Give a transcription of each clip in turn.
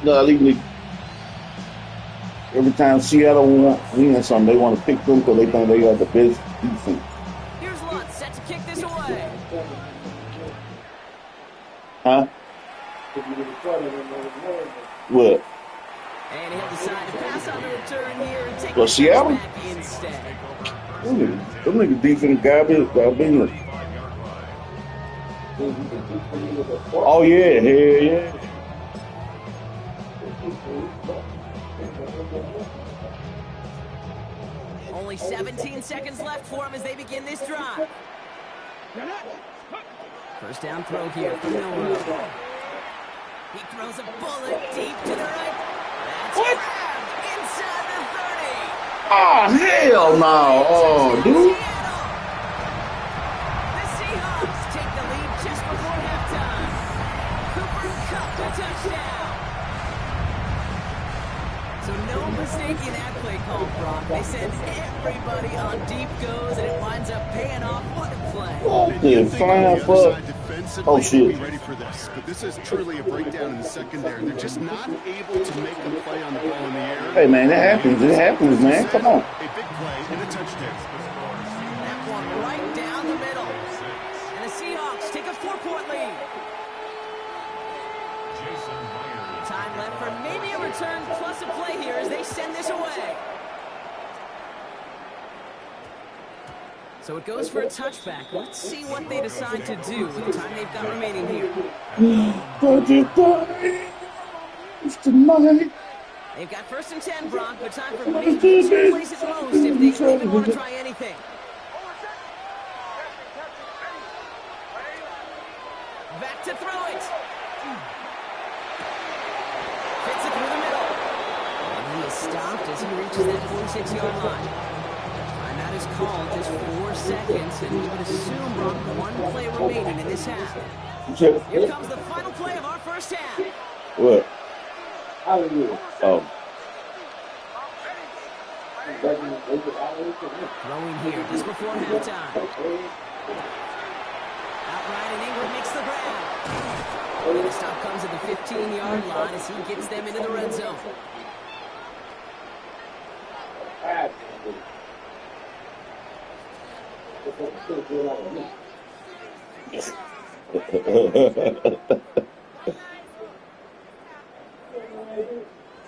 No, every time Seattle wins something, they want to pick them because they think they got the best defense. Here's Lutz set to kick this away. Huh? What? And he'll decide to pass on the return here and take Well, the Seattle? back instead. Them niggas defense garbage. Oh yeah, yeah. Only 17 seconds left for him as they begin this drive. First down throw here from Milrow. He throws a bullet deep to the right. That's What? grabbed inside the 30. Oh hell no! Oh dude. The Seahawks take the lead just before halftime. Cooper Kupp a touchdown. So no mistaking that play call, Brock. They send everybody on deep goes, and it winds up paying off. What a play. Yeah, fine fuck. Oh shit. Ready for this, but this is truly a breakdown in the secondary. They're just not able to make a play on the ball in the air. Hey man, that happens. It happens, man. Come on. A big play and a touchdown. That one right down the middle. And the Seahawks take a 4-point lead. Time left for maybe a return plus a play here as they send this away. So it goes for a touchback. Let's see what they decide to do with the time they've got remaining here. It's tonight. They've got 1st and 10, Brock, but time for maybe 2 plays at most if they even want to try anything. Back to throw it. Fits it through the middle. And he is stopped as he reaches that 46-yard line. Timeout is called, just 4 seconds, and we would assume, Brock, 1 play remaining in this half. Here comes the final play of our first half. What? Oh. Throwing here just before halftime. Outright, and Ingram makes the grab. And the stop comes at the 15-yard line as he gets them into the red zone.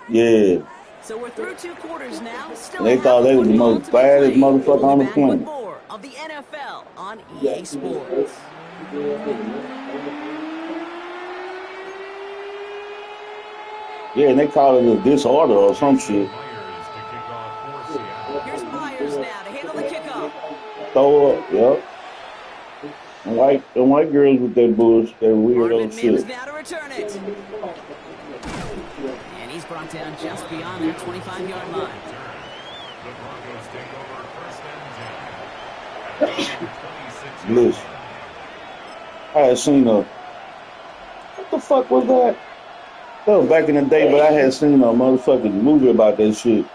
Yeah. So we're through 2 quarters now. Still They thought they was the most baddest motherfucker on the planet. More of the NFL on EA Sports. Yeah, and they call it a disorder or some shit. Here's Myers now to handle the kickoff. Throw up, yep. And white girls with that bullshit, that weirdo shit. Now to return it. And he's brought down just beyond their 25-yard line. Bliss. I had seen what the fuck was that? That was back in the day, but I had seen a motherfucking movie about that shit.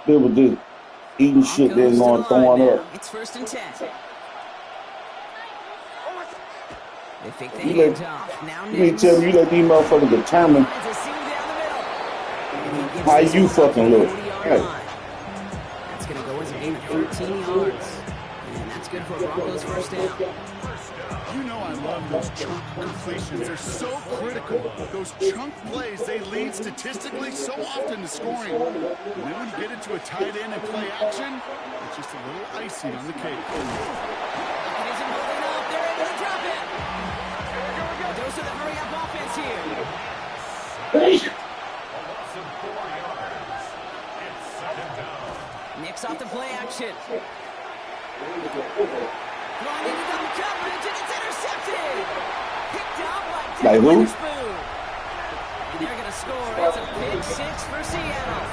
They were just eating shit, then going throwing up. It's 1st and 10. They think they You hand off. Now me tell you, let these motherfuckers determine how you fucking look. Hey. That's going to go as a gain of 13 yards. And that's good for Broncos' first down. You know I love those chunk completions. They're so critical. Those chunk plays, they lead statistically so often to scoring. And then when you get into a tight end and play action, it's just a little icing on the cake. It isn't holding up. They're able to drop it. Dose of the hurry-up offense here. Nick's off the play action. Going into double coverage, and it's intercepted. Picked up by Tim Witherspoon. And they're going to score. It's a pick 6 for Seattle.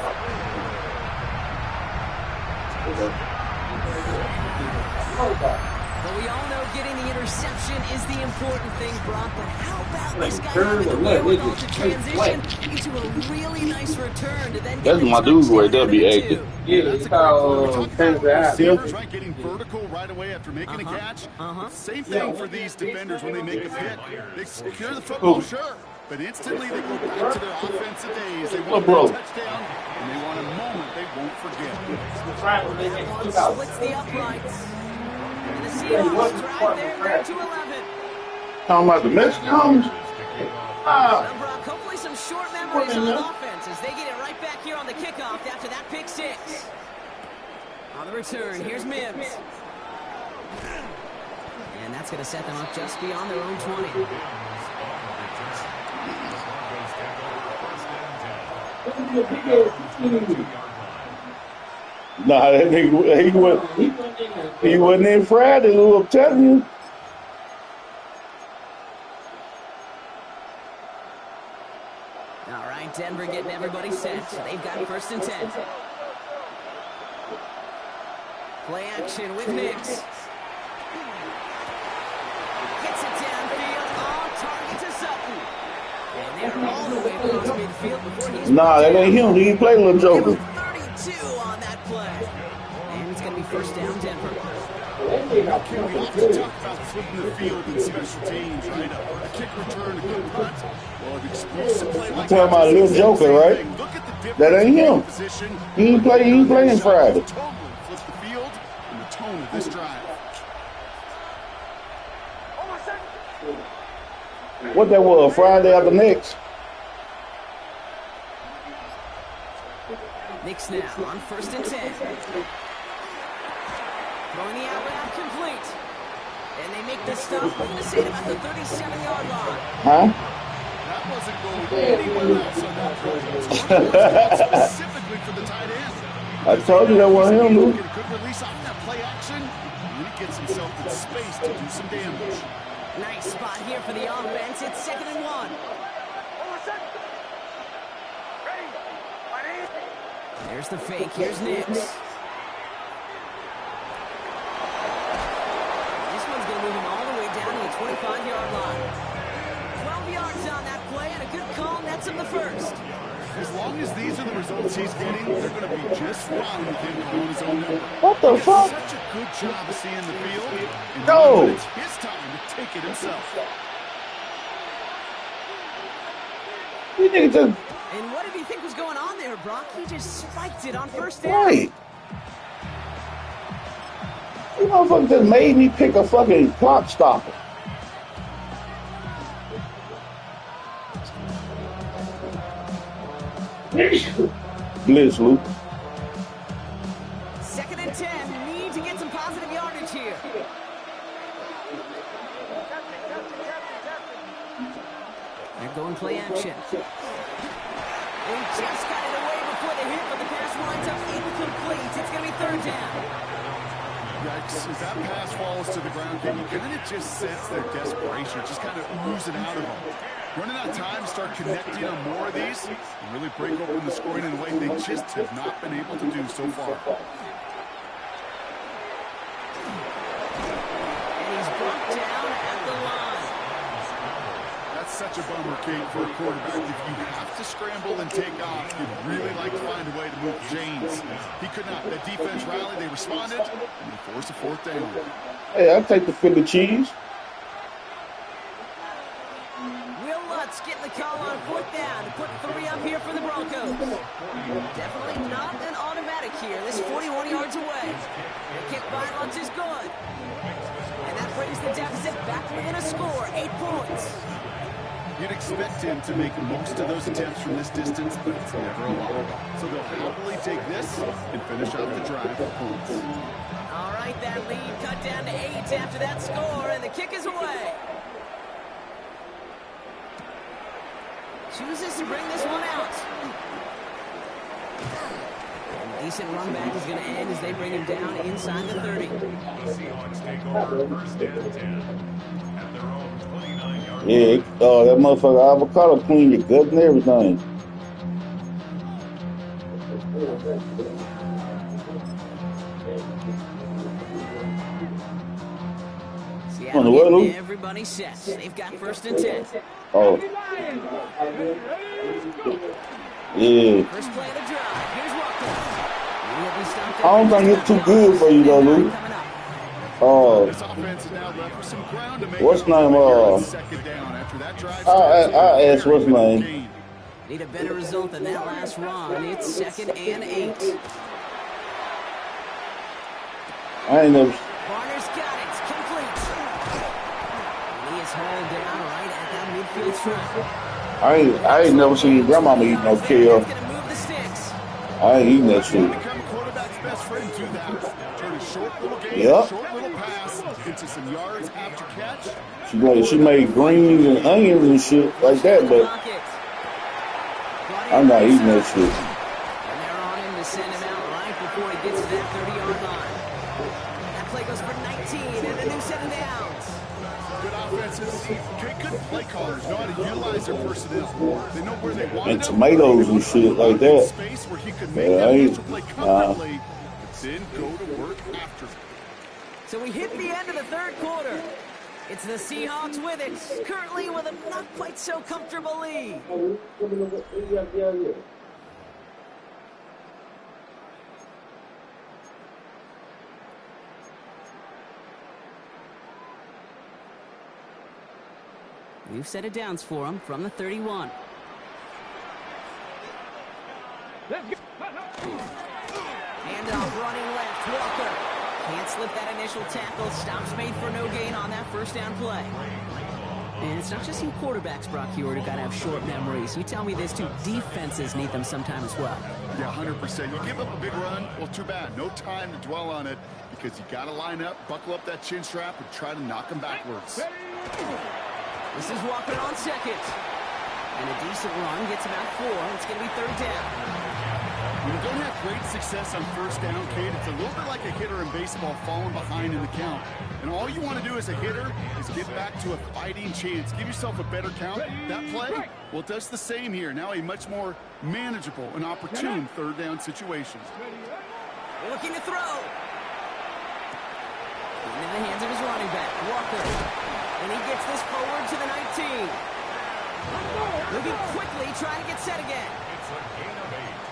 But we all know getting the interception is the important thing, Brock. But how about this guy having the wherewithal to transition into a really nice return to then get That's my dude right there, be active. Yeah, that's right, getting vertical right away after making a catch. Same thing for these defenders when they make a pick. They secure the football, sure. but instantly they go back to their offensive days. They want bro. a touchdown, and they want a moment they won't forget. Splits the uprights. And the Seahawks drive their lead to 11. Talking about the Mexicans? Hopefully some short memories on offense as they get it right back here on the kickoff after that pick six. On the return, here's Mims. And that's going to set them up just beyond their own 20. Nah, that nigga, he wasn't in Friday, Lou, I'm telling you. All right, Denver getting everybody set. They've got 1st and 10. Play action with Nix. Gets it downfield. All target to Sutton. And they're all the way across midfield before he's... Nah, that ain't him. He ain't play Little Joker. 32 on that play. And it's going to be 1st down, Denver. Okay, we often talk about flipping the field in special teams, right? A kick return, a good punt. Well, an explosive play like Talking about Little Joker, right? Look at the difference. That ain't him. He ain't playing Friday. Totally flip the field and the tone of this drive. What that was, Friday after next? Nix now on 1st and 10. Throwing the out route complete. And they make the stop. I'm going to say it about the 37-yard line. Huh? That wasn't going anywhere else on that play. Specifically for the tight end. I told you that wasn't him, Lou. Get a good release off that play action. And then he gets himself in space to do some damage. Nice spot here for the offense. It's 2nd and 1. There's the fake. Here's Nix. This one's going to move him all the way down to the 25-yard line. 12 yards on that play, and a good call nets him the 1st. As long as these are the results he's getting, they're going to be just fine with him calling his own number. What the fuck? Such a good job of seeing the field. And No. it's his time to take it himself. You nigga just... And what did you think was going on there, Brock? He just spiked it on 1st down. Right. You motherfucker just made me pick a fucking clock stopper. Blitz, Luke. 2nd and 10. Need to get some positive yardage here. They're going play action. They just got it away before the hit, but the pass winds up incomplete. It's going to be 3rd down. Yikes, as that pass falls to the ground, can you kind of just sense their desperation, just kind of oozing out of them. Running out of time to start connecting on more of these and really break open the scoring in a way they just have not been able to do so far. And he's brought down at the line. That's such a bummer, Kate, for a quarterback. If you have to scramble and take off, you'd really like to find a way to move James. He could not. That defense rallied, they responded, and they forced a 4th down. Hey, I'll take the Philly cheese. Getting the call on 4th down to put 3 up here for the Broncos. Definitely not an automatic here. This 41 yards away. The kick by Lutz is good. And that brings the deficit back within a score, 8 points. You'd expect him to make most of those attempts from this distance, but it's never a lot. So they'll happily take this and finish out the drive with points. All right, that lead cut down to 8 after that score, and the kick is away. Chooses to bring this one out. And a decent run back is going to end as they bring him down inside the 30. The Seahawks take over 1st and 10 at their own 29-yard line. Yeah, that motherfucker avocado clean your gut and everything. Seattle getting everybody set. They've got 1st and 10. Oh. Yeah. First play of the drive. Here's Walker. I don't think it's too good for you though, Lou. This offense is now left with some ground to make what's up name? here on second down after that drive I asked what's name. Need a better result than that last run. It's 2nd and 8. I ain't never. Varner's got it. It's complete. He is hauled down right at that midfield front. I ain't never seen your grandmama eat no kale. It's gonna move the sticks. I ain't eating that shit. Become a quarterback's best friend to that. Turn a short little game, Yep. short little pass into some yards after catch. She made greens and onions and shit like that, but I'm not eating that shit. And they're on him to send him out right before he gets to that 30-yard line. That play goes for 19 and a new set of downs. Good offenses, good play callers know how to utilize their personnel. They know where they want And tomatoes and shit like that. Space where he could make that play comfortably, but then go to work after. So we hit the end of the third quarter. It's the Seahawks with it, currently with a not quite so comfortable lead. We've set it downs for him from the 31. Handoff running left, Walker. Can't slip that initial tackle. Stops made for no gain on that first down play. And it's not just you quarterbacks, Brock Huard, who got to have short memories. You tell me this too. Defenses need them sometime as well. Yeah, 100%. You give up a big run, well, too bad. No time to dwell on it because you got to line up, buckle up that chin strap, and try to knock them backwards. This is Walker on second. And a decent run gets about 4. It's going to be third down. When you don't have great success on first down, Kate, it's a little bit like a hitter in baseball falling behind in the count. And all you want to do as a hitter is get back to a fighting chance. Give yourself a better count. That play, well, it does the same here. Now a much more manageable and opportune third down situation. Looking to throw. Into the hands of his running back, Walker. And he gets this forward to the 19. Moving quickly, trying to get set again. It's a gain of 8.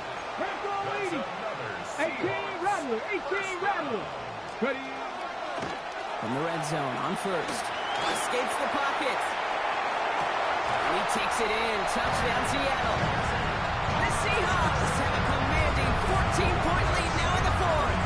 18 Rattler, 18 Rattler. Ready. From the red zone on first. Escapes the pocket. And he takes it in. Touchdown, Seattle. The Seahawks have a commanding 14-point lead now in the fourth.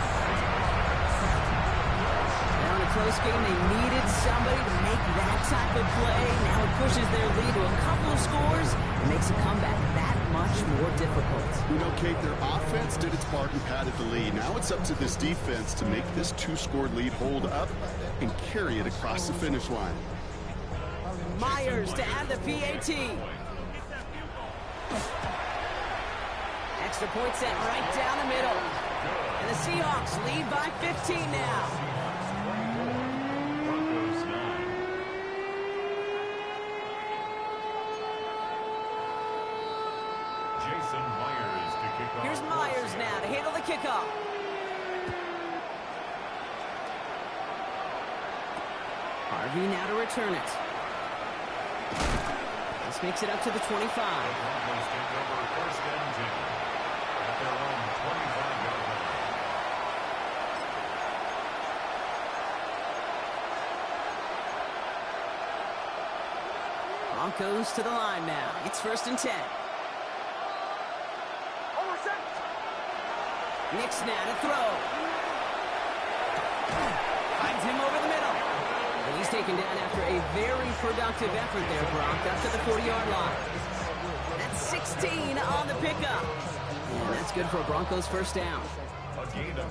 Now in a close game, they needed somebody to make that type of play. Now it pushes their lead to a couple of scores and makes a comeback that much more difficult. You know, Kate, their offense did its part and padded the lead. Now it's up to this defense to make this 2-score lead hold up and carry it across the finish line. Myers to add the PAT. Extra point set right down the middle. And the Seahawks lead by 15 now. Here's Myers now to handle the kickoff. Harvey now to return it. This makes it up to the 25. Broncos to the line now. It's 1st and 10. Nix now to throw. Finds him over the middle. And he's taken down after a very productive effort there, Brock, up to the 40-yard line. That's 16 on the pickup. And that's good for a Broncos first down.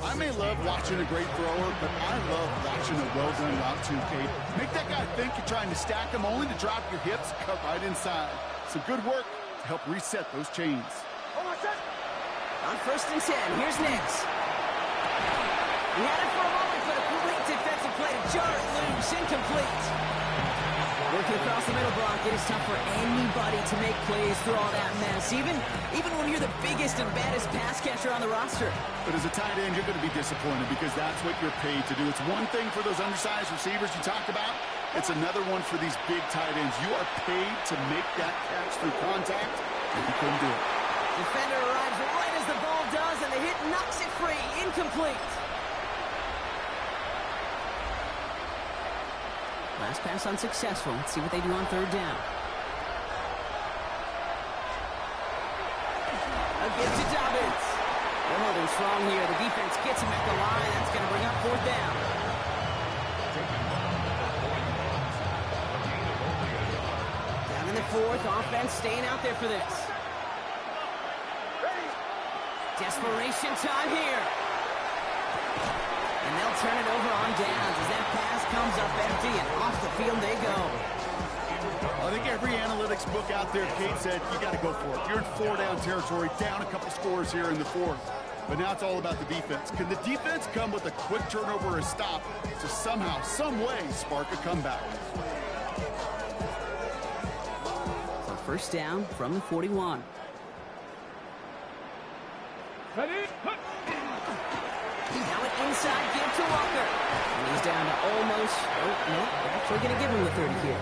I may love watching a great thrower, but I love watching a well-done route too, Kate. Make that guy think you're trying to stack him, only to drop your hips, cut right inside. So good work to help reset those chains. On 1st and 10, here's Nix. He had it for a moment, but a great defensive play to jar it loose, incomplete. Working across the middle, Brock, it is tough for anybody to make plays through all that mess, even when you're the biggest and baddest pass catcher on the roster. But as a tight end, you're going to be disappointed because that's what you're paid to do. It's one thing for those undersized receivers you talked about. It's another one for these big tight ends. You are paid to make that catch through contact, and you couldn't do it. Defender arrives right as the ball does, and the hit knocks it free. Incomplete. Last pass unsuccessful. Let's see what they do on third down. A give to Dobbins. They're holding strong here. The defense gets him at the line. That's going to bring up fourth down. Down in the fourth. Offense staying out there for this. Desperation time here. And they'll turn it over on downs as that pass comes up empty and off the field they go. I think every analytics book out there, Kate said, you got to go for it. You're in 4-down territory, down a couple scores here in the fourth. But now it's all about the defense. Can the defense come with a quick turnover or a stop to somehow, some way, spark a comeback? So first down from the 41. Ready? Now an inside give to Walker. And he's down to almost, they're actually going to give him the 30 here.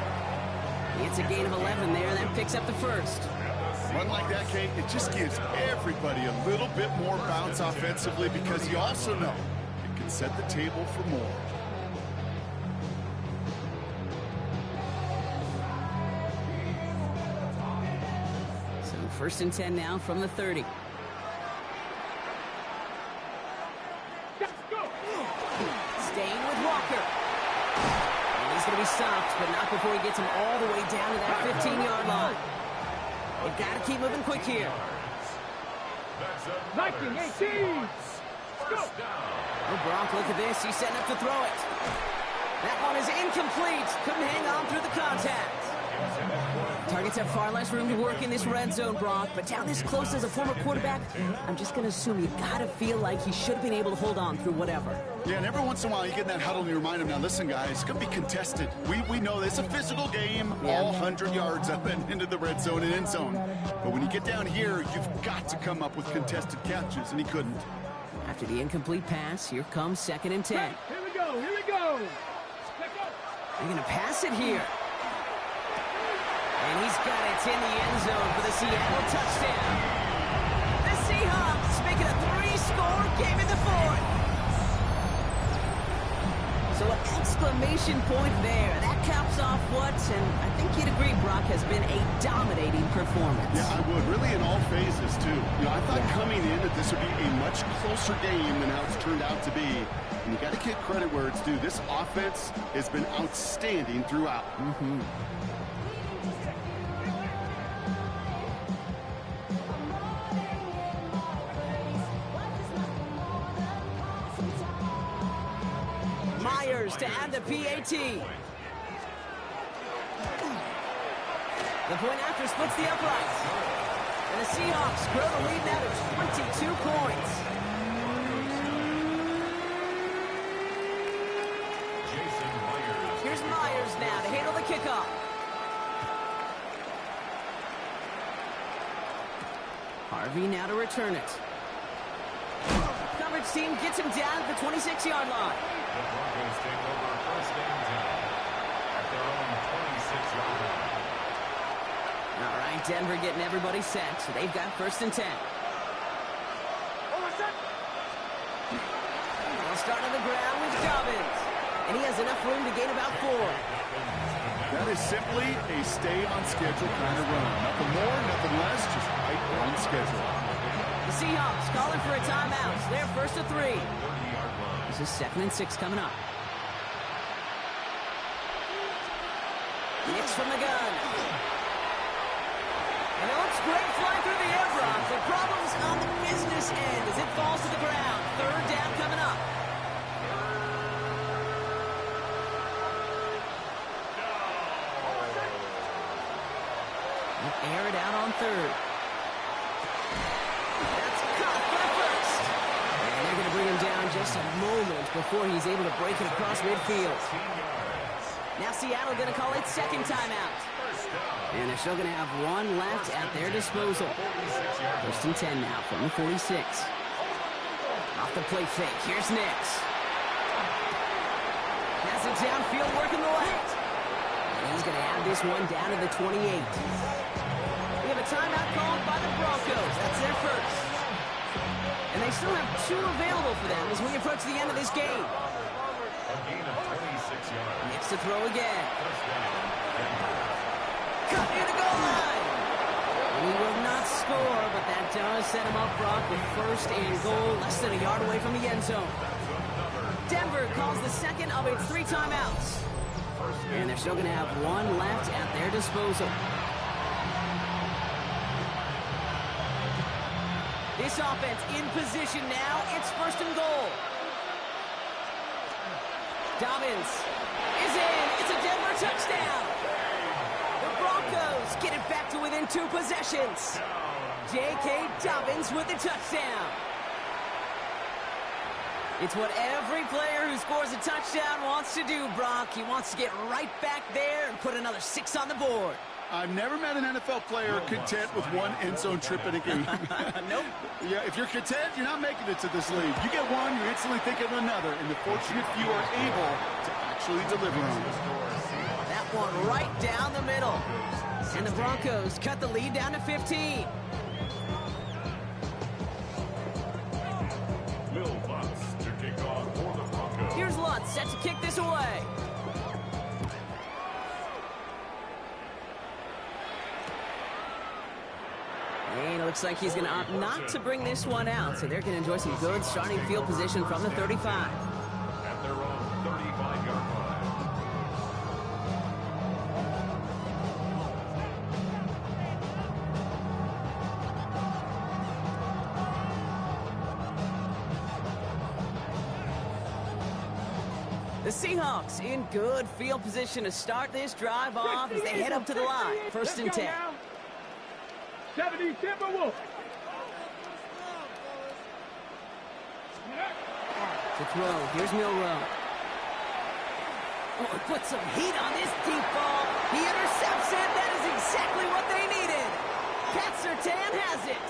It's a gain of 11 there, that picks up the first. Run like that, Kate, it just gives everybody a little bit more bounce offensively because you also know it can set the table for more. So first and 10 now from the 30. Staying with Walker. And he's going to be stopped, but not before he gets him all the way down to that 15-yard line. They've got to keep moving quick here. 19, 18. Go. Oh, Brock, look at this. He's setting up to throw it. That one is incomplete. Couldn't hang on through the contact. Targets have far less room to work in this red zone, Brock, but down this close as a former quarterback, I'm just going to assume you got to feel like he should have been able to hold on through whatever. Yeah, and every once in a while you get in that huddle and you remind him, now listen, guys, it's going to be contested. We know this is a physical game, all 100 yards up and into the red zone and end zone. But when you get down here, you've got to come up with contested catches, and he couldn't. After the incomplete pass, here comes second and 10. Here we go, here we go. They're going to pass it here. And he's got it in the end zone for the Seattle touchdown. The Seahawks making a 3-score game in the fourth. So an exclamation point there. That caps off what, and I think you'd agree, Brock, has been a dominating performance. Yeah, I would. Really in all phases, too. You know, I thought coming in that this would be a much closer game than how it's turned out to be. And you got to give credit where it's due. This offense has been outstanding throughout. Myers to add the PAT. The point after splits the uprights. And the Seahawks grow the lead now to 22 points. Here's Myers now to handle the kickoff. Harvey now to return it. Coverage team gets him down at the 26-yard line. The Broncos take over first and 10 at their own 26-yard line. All right, Denver getting everybody set. So they've got first and 10. They'll start on the ground with Dobbins. And he has enough room to gain about 4. That is simply a stay-on-schedule kind of run. Nothing more, nothing less, just right on schedule. The Seahawks calling for a timeout. They're first to 3. This is 2nd and 6 coming up. Nix from the gun. And it looks great flying through the air, Brock. The problem's on the business end as it falls to the ground. Third down coming up. Air it out on third. That's caught for the first. And they're going to bring him down just a moment before he's able to break it across midfield. Now Seattle going to call it second timeout. And they're still going to have one left at their disposal. First and 10 now from the 46. Off the play fake. Here's Nix. Has it downfield working the left. And he's going to have this one down to the 28. We have a timeout called by the Broncos. That's their first. And they still have 2 available for them as we approach the end of this game. A gain of 26 yards. Needs to throw again. First down, Denver. Cut near the goal line. He will not score, but that does set him up, Brock, with first and goal, less than a yard away from the end zone. Denver calls the second of its 3 timeouts. And they're still going to have 1 left at their disposal. This offense in position now. It's first and goal. Dobbins is in. It's a Denver touchdown. The Broncos get it back to within 2 possessions. J.K. Dobbins with the touchdown. It's what every player who scores a touchdown wants to do, Brock. He wants to get right back there and put another 6 on the board. I've never met an NFL player content with 1 end zone trip in a game. Nope. Yeah, if you're content, you're not making it to this league. You get 1, you're instantly thinking of another, and the fortunate few are able to actually deliver on it. That one right down the middle. And the Broncos cut the lead down to 15. Will Lutz to kick off for the Broncos. Here's Lutz set to kick this away. And it looks like he's going to opt not to bring this one out, so they're going to enjoy some good starting field position from the 35. At their own 35-yard line. The Seahawks in good field position to start this drive off as they head up to the line. First and 10. 70 Timberwolves. To throw, here's Milrow. Oh, put some heat on this deep ball. He intercepts it. That is exactly what they needed. Pat Surtain has it.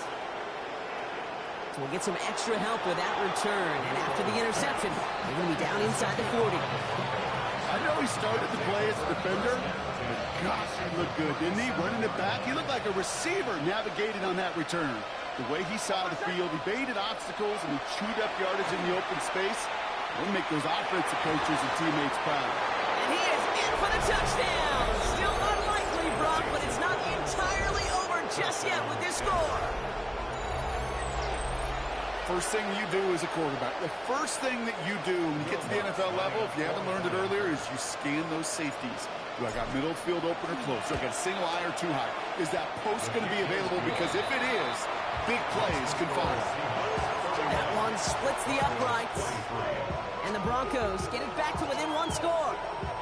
So we'll get some extra help with that return. And after the interception, they're going to be down inside the 40. I know he started to play as a defender, but gosh, he looked good, didn't he? Running it back, he looked like a receiver navigating on that return. The way he saw the field, he baited obstacles, and he chewed up yardage in the open space. It'll make those offensive coaches and teammates proud. And he is in for the touchdown. Still unlikely, Brock, but it's not entirely over just yet with this score. First thing you do as a quarterback, the first thing that you do when you get to the NFL level, if you haven't learned it earlier, is you scan those safeties. Do I got middle field open or close? Do I got a single eye or 2 high? Is that post going to be available? Because if it is, big plays can follow. That one splits the uprights. And the Broncos get it back to within 1 score.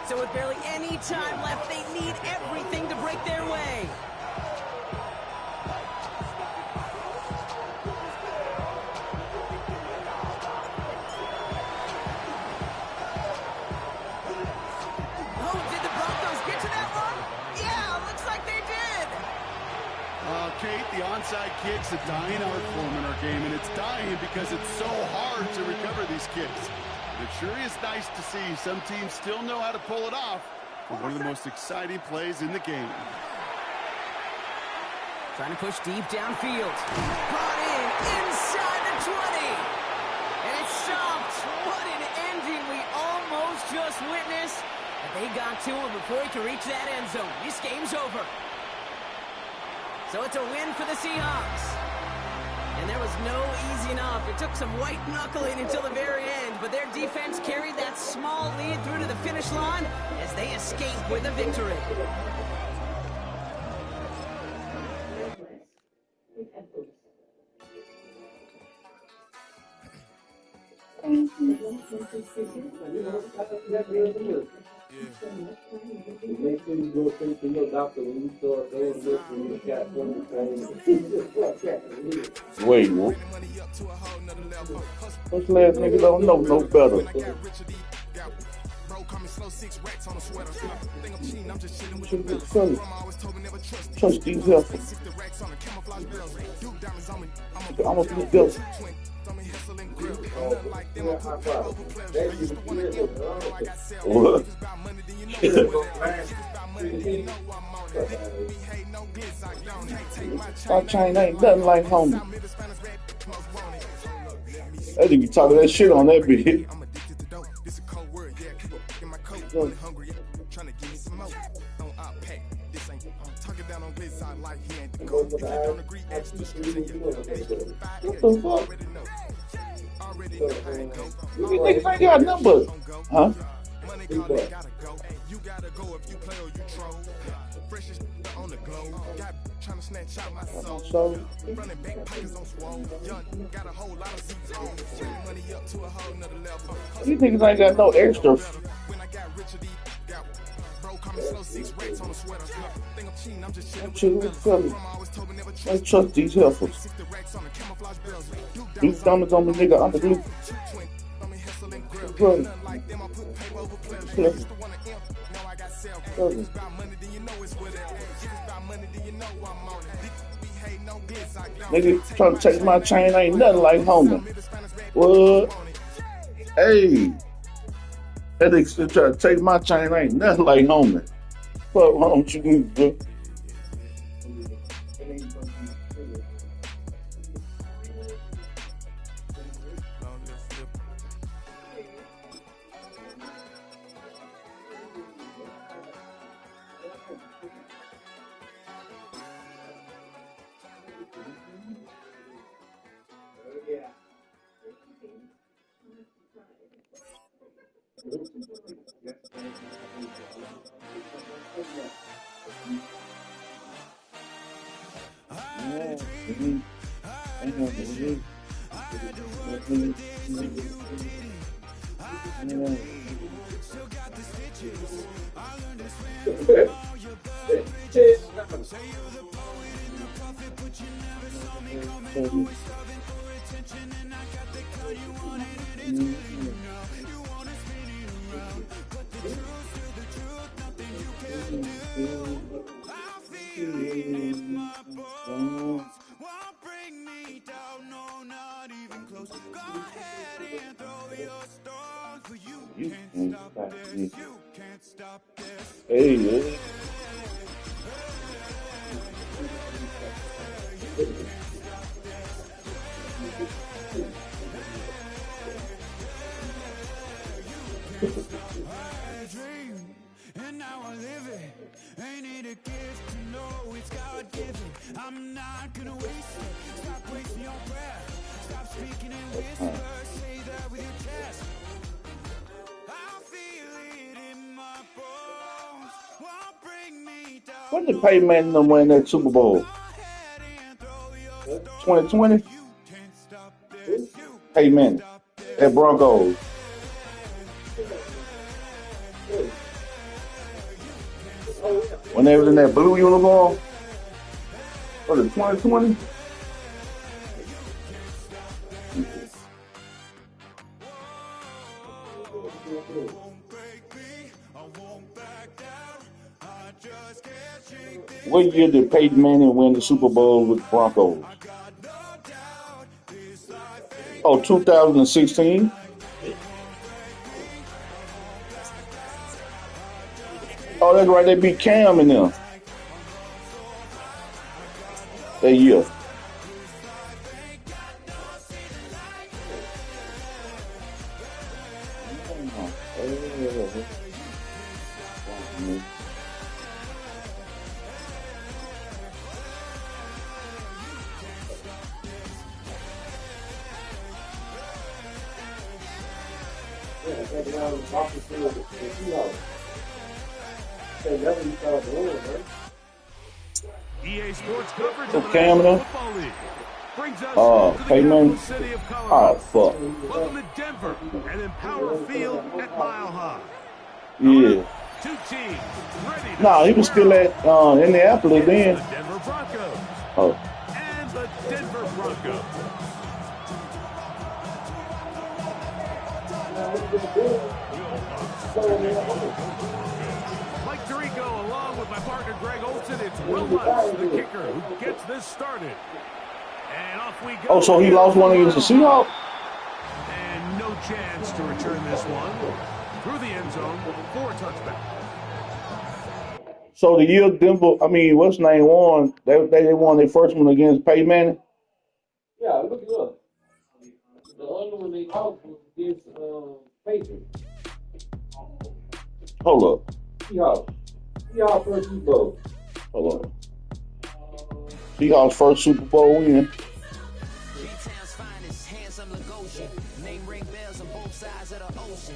So with barely any time left, they need everything to break their way. Kate, the onside kick's a dying art form in our game, and it's dying because it's so hard to recover these kicks. It sure is nice to see some teams still know how to pull it off for one of the most exciting plays in the game. Trying to push deep downfield. Brought in inside the 20. And it's stopped. What an ending we almost just witnessed. But they got to him before he could reach that end zone. This game's over. So it's a win for the Seahawks. And there was no easing up. It took some white knuckling until the very end, but their defense carried that small lead through to the finish line as they escape with a victory. Wait, what? Those last niggas don't know no better. Trust these heifers. I'm gonna be built. What? Stop China ain't nothing like homie. That nigga be talking that shit on that bitch. Money hungry, trying to give me some more. On our pay. This ain't talking down on this side like he ain't the goal. If you don't agree, edge the streets in your age. What the fuck? Already know how it go. These niggas ain't got nothing but, huh? Money calling, gotta go. You gotta go if you play or you troll. Freshest on the globe. Got trying to snatch out my soul. Running back pockets on swole. Young, got a whole lot of seats on. Money up to a whole nother level. These niggas ain't got no extra. When I got rich, got bro coming slow, 6 racks on a sweater. Think I'm cheating, I'm just chilling with the fellas. I trust these heifers. These stomachs on the nigga underneath. Right. Nigga trying to take my chain ain't nothing like Homer. What? Hey. That nigga trying to take my chain ain't nothing like Homer. Fuck, why don't you do, bro? Hey, yeah. I'm not gonna waste it. Stop wasting your breath. Stop speaking in whispers. Say that with your chest. I feel it in my bones. Won't bring me down. When did Payman them win that Super Bowl? 2020? Payman at Broncos. When they was in that blue uniform? Was it 2020? What year did Peyton Manning win the Super Bowl with the Broncos? Oh, 2016? Oh, that's right. They beat Cam in them. That year. EA Sports coverage of the Cam National though? Football League brings us Oh, to the Payman? capital city of Oh, Colorado. fuck. Welcome to Denver and Empower Field at Mile High. Yeah. Two teams ready to No, he was still at Indianapolis then. the Denver Broncos Oh. and the Denver Broncos. Mike Tirico along with my partner Greg Olson. It's Will Lutz, the kicker, who gets this started. And off we go. Oh, so he lost one against the Seahawks? And no chance to return this one through the end zone for a touchback. So the year Denver, what's his name won? They won their first one against Peyton Manning. Yeah, look it up. The other one they lost was against Patriots. Hold up. Seahawks. Seahawks first Super Bowl. Hold on. Seahawks first Super Bowl win. B-Town's finest, handsome Lagosian. Name ring bells on both sides of the ocean.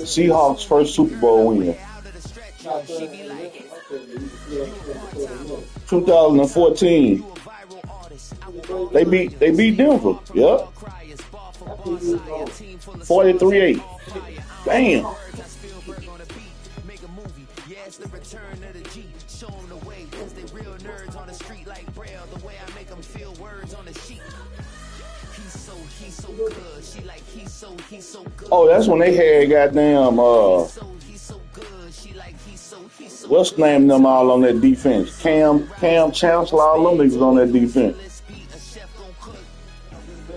Seahawks first Super Bowl win. 2014. They beat Denver. Yep. 43-8. Damn. Yes, the return of the G. Show them the way, cause they real nerds on the street like Braille. The way I make them feel words on the sheet. He's so good. She like, he's so good. Oh, that's when they had goddamn, He's so good. She like, he's so what's the name of them all on that defense? Cam Chancellor, all them niggas on that defense.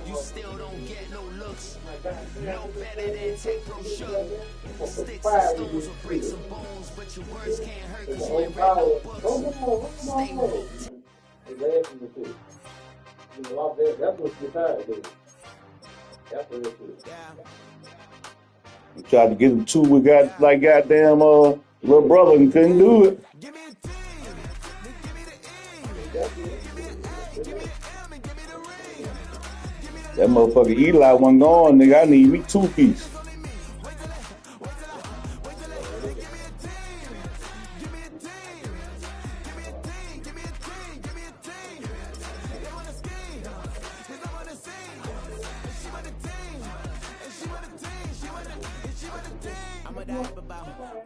You still don't get no looks. No better than take brochure. Sticks and stones will break some bones, but your words can't hurt cause you ain't read no books. Stay hooked. That's what you tired of. That's what it is. We tried to get them two. We got like goddamn little brother and couldn't do it. Give me a team. Give me the E. Give me the M and give me the ring. That motherfucker Eli wasn't gone, nigga. I need me 2 piece.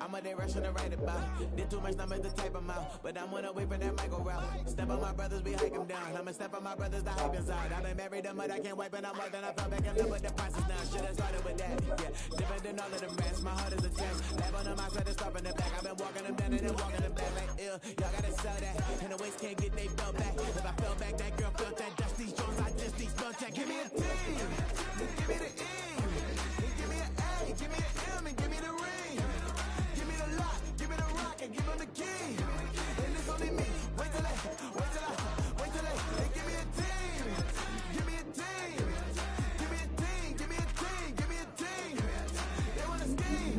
I'm a day rushing to write about. Did too much numbers to type them out. But I'm on away from that Michael route. Step on my brothers, we hike them down. I'ma step on my brothers, the hype inside. I've been married them, but I can't wipe it. I'm more than I fell back in love with the process now. Should've started with that. Yeah, different than all of them rats. My heart is a test. Lab on my credit, stop in the back. I've been walking them down and then walking them back like ill. Y'all gotta sell that. And the waist can't get they belt back. If I fell back, that girl felt that. Dust these Jones, I just these belt jack. Give me a team. Give me the E. Give me an A. Give me an M and give me the ring. Give me the lock, give me the rock, and give them the key. And it's only me. Wait till they, give me a team. Give me a team. Give me a team. Give me a team. Give me a team. They wanna scheme.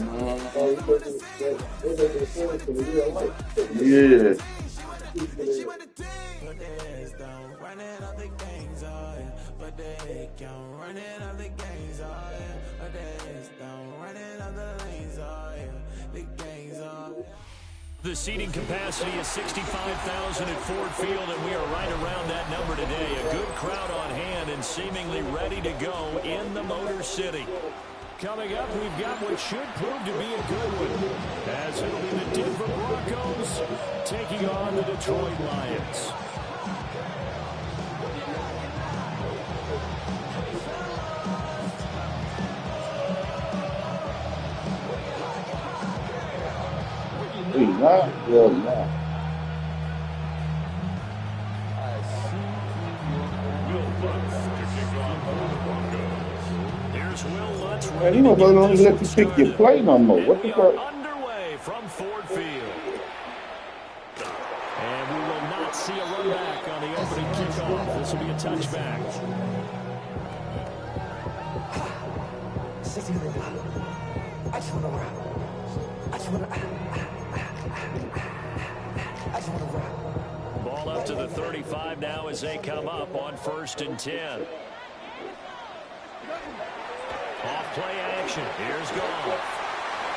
Yeah. She want the team. But they don't run it on the gangs, oh yeah. But they can't run it on the gangs, oh yeah. But they don't run it on the lanes, oh yeah. The seating capacity is 65,000 at Ford Field, and we are right around that number today. A good crowd on hand and seemingly ready to go in the Motor City. Coming up, we've got what should prove to be a good one, as it'll be the Denver Broncos taking on the Detroit Lions. Here's Will Lutz. Man, you don't let you pick your play no more. What the fuck? Underway from Ford Field. And we will not see a run back on the opening kickoff. This will be a touchback. Ball up to the 35 now as they come up on 1st and 10. Off play action. Here's Goff.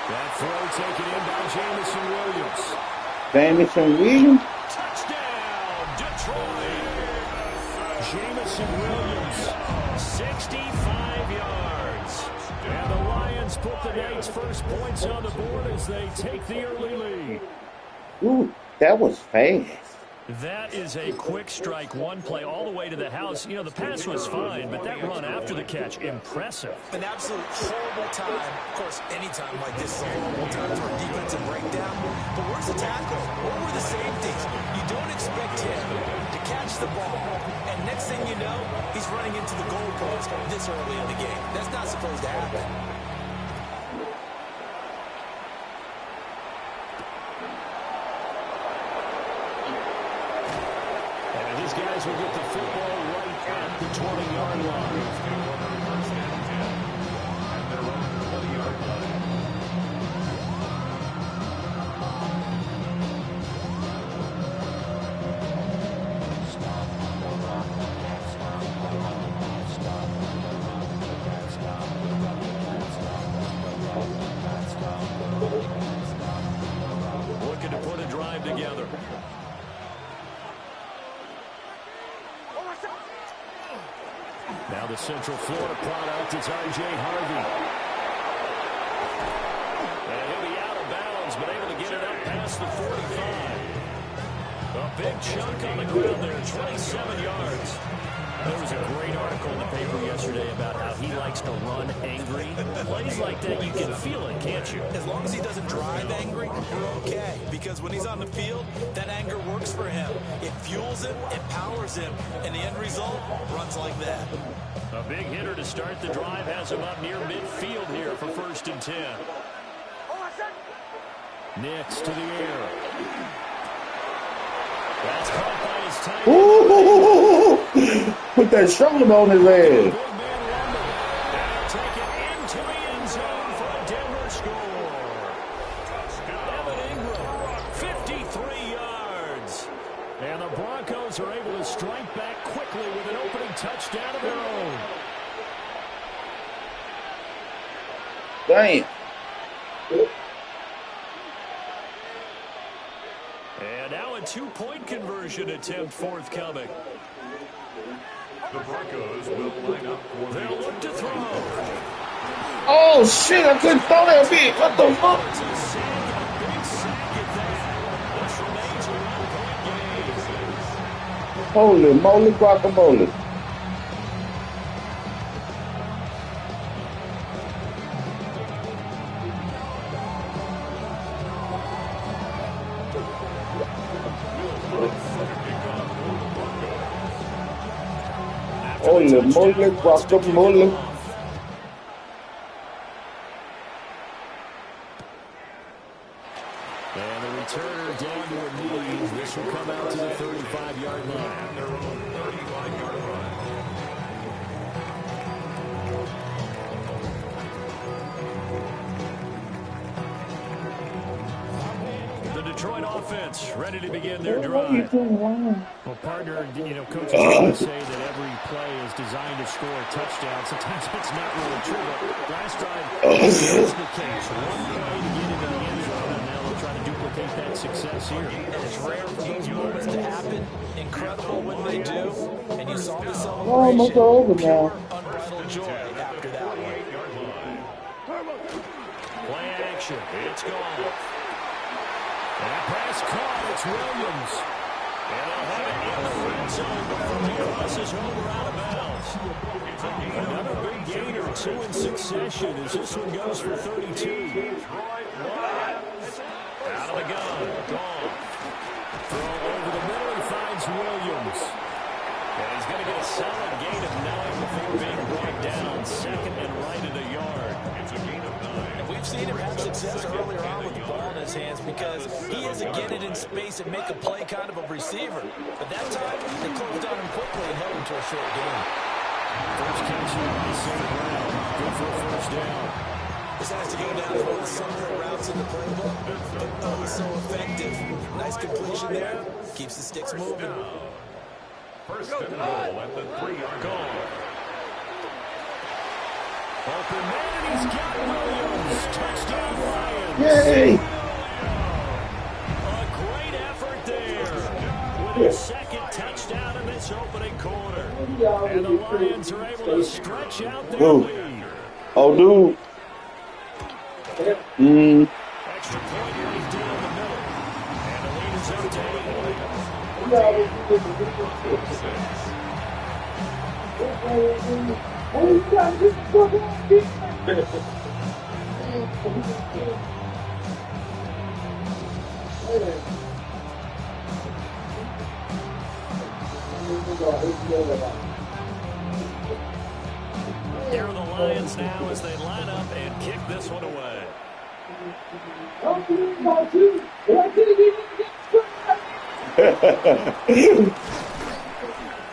That throw taken in by Jamison Jamison Williams. Williams? Touchdown, Detroit. Jamison Williams, 65 yards. And the Lions put the night's first points on the board as they take the early lead. Ooh, that was fast. That is a quick strike, one play all the way to the house. You know, the pass was fine, but that run after the catch, impressive. An absolute horrible time. Of course, any time like this is a horrible time for a defensive breakdown. But where's the tackle? Where were the safeties? You don't expect him to catch the ball, and next thing you know, he's running into the goalpost this early in the game. That's not supposed to happen. These guys will get the football right at the 20-yard line. Now the Central Florida product, it's R.J. Harvey. And he'll be out of bounds, but able to get it up past the 45. A big chunk on the ground there, 27 yards. There was a great article in the paper yesterday about how he likes to run angry. Plays like that, you can feel it, can't you? As long as he doesn't drive angry, we're okay. Because when he's on the field, that anger works for him. It fuels him, it powers him, and the end result runs like that. A big hitter to start the drive has him up near midfield here for 1st and 10. Nix to the air. That's caught by his tight end. Put that shoulder on his head. Big man rumble. They'll take it into the end zone for a Denver score. Evan Ingram, 53 yards. And the Broncos are able to strike back quickly with an opening touchdown of their own. Damn. And now a 2-point conversion attempt forthcoming. The Broncos will line up for They'll look to throw. Oh, shit. I couldn't throw that bitch. What the fuck? It's a sack, a big sack at that. This remains a 1-point game. Holy moly, guacamole. Holy moly, guacamole. And the returner down to a knee. This will come out to the 35-yard line. their own 35-yard line. The Detroit offense ready to begin their drive. Well, partner, coaches always say that every play is designed to score a touchdown. Sometimes it's not really true, but last drive is the case. One play to get into the end zone, and now they'll try to duplicate that success here. And it's rare for those moments to happen. Incredible when they do. And you saw the Almost celebration. over now. Unbridled joy after that one. Play action. It's gone. That pass caught. It's Williams. And they'll have it in the red zone before he crosses over out of bounds. Another big gainer, 2 in succession as this one goes for 32. Out of the gun. Gone. Throw over the middle. He finds Williams. And he's going to get a solid gain of 9 before being brought down. 2nd and right at a yard. It's a gain of 9. And we've seen him have success earlier on with the ball in his hands because he doesn't get it in space and make a play kind of a receiver. But that time, they closed on him quickly and held him to a short gain. First catch on the center ground. Good for a 1st down. This has to go down as one of the simpler routes in the playbook, but oh, so effective. Nice completion there. Keeps the sticks moving. 1st and goal at the 3-yard line. Open man, and he's got Williams. Touchdown, Lions. Yay! A great effort there with a 2nd touchdown in this opening quarter. And the Lions are able to stretch out their lead. Oh, dude. Extra point right down the middle. And the lead is up to 8. Here are the Lions now as they line up and kick this one away.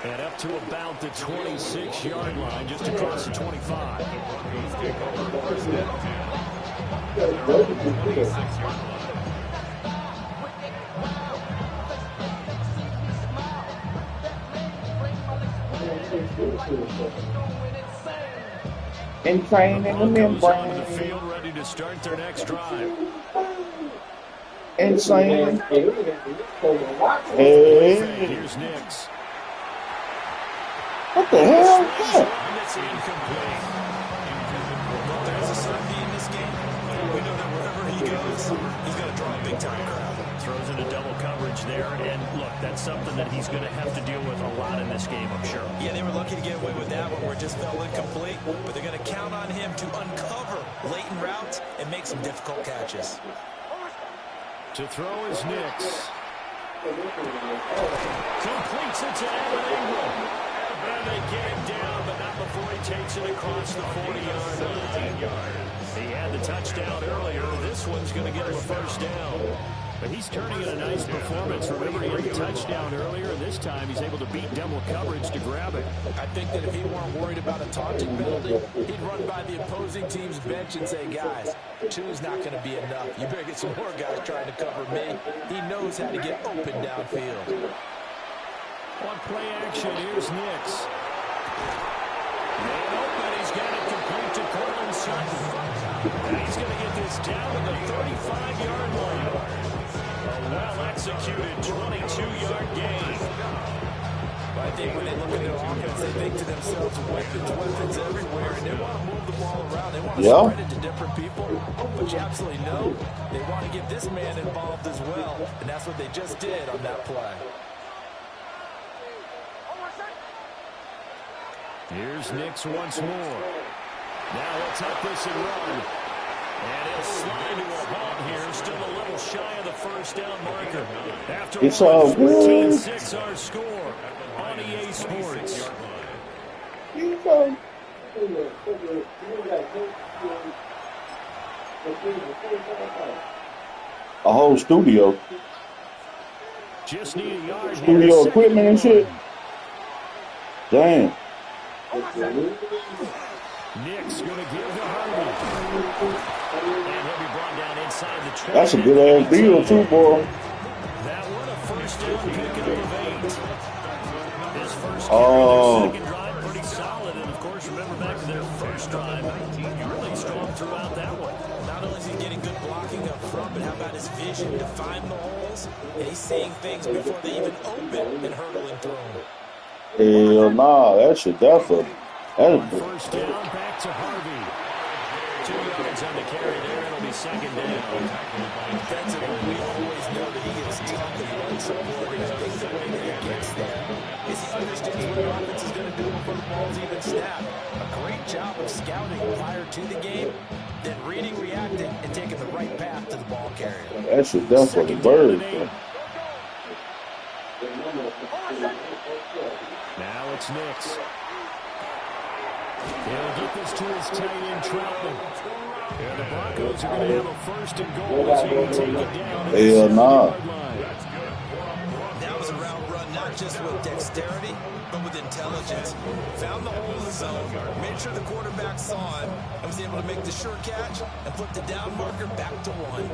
And up to about the 26-yard line, just across the 25. Take over 1st and 10. Their own 26-yard line. And train in the Broncos onto the membrane. field, ready to start their next drive. Insane. Hey. Here's Nix. What the hell? It's incomplete. Look, there's a certainty in this game. We know that wherever he goes, he's going to draw a big-time crowd. Throws into double coverage there, and look, that's something that he's going to have to deal with a lot in this game, I'm sure. Yeah, they were lucky to get away with that one where it just fell incomplete, but they're going to count on him to uncover latent routes and make some difficult catches. To throw is Nix. Completes it to Evan Ingram. And they get him down, but not before he takes it across the 40-yard line. He had the touchdown earlier. This one's going to get him a first down. But he's turning in a nice performance. Remember, he had the touchdown earlier, and this time he's able to beat double coverage to grab it. I think that if he weren't worried about a taunting penalty, he'd run by the opposing team's bench and say, guys, 2 is not going to be enough. You better get some more guys trying to cover me. He knows how to get open downfield. On play action, here's Nix. Man open, he's got it complete to Cortland Sutton. And he's going to get this down to the 35-yard line. A well-executed 22-yard gain. I think when they look at their offense, they think to themselves, weapons everywhere, and they want to move the ball around. They want to spread it to different people, but you absolutely know they want to get this man involved as well, and that's what they just did on that play. Here's Nix once more. Now he'll take this and run. And he'll slide to a halt here. Still a little shy of the first down marker. After it's all good. 14-6 our score on EA Sports. A whole studio. Just need a yard. Studio equipment and shit. Damn. Nick's going to give to Harvey. And he'll be brought down inside the 20. That's a good ass deal too, boy. That one a first down pickup of 8. His first carry, their second drive, pretty solid. And of course, remember back to their first drive, really strong throughout that one. Not only is he getting good blocking up front, but how about his vision to find the holes? And he's seeing things before they even open and hurdling through them. Hell nah, that shit definitely. First down, back to Harvey. 2 yards on the carry there. It'll be second down. Defensively, we always know that he gets tough and run support. And I think the way that he gets there is he understands what the offense is going to do before the ball's even snapped. A great job of scouting prior to the game, then reading, reacting, and taking the right path to the ball carrier. That shit definitely bird. Now it's Nix. He'll get this to his tight end, Troutman. And the Broncos are going to have a first and goal as he will take it down. Hell nah. That was a route run, not just with dexterity, but with intelligence. Found the hole in the zone, made sure the quarterback saw him, and was able to make the sure catch and put the down marker back to 1.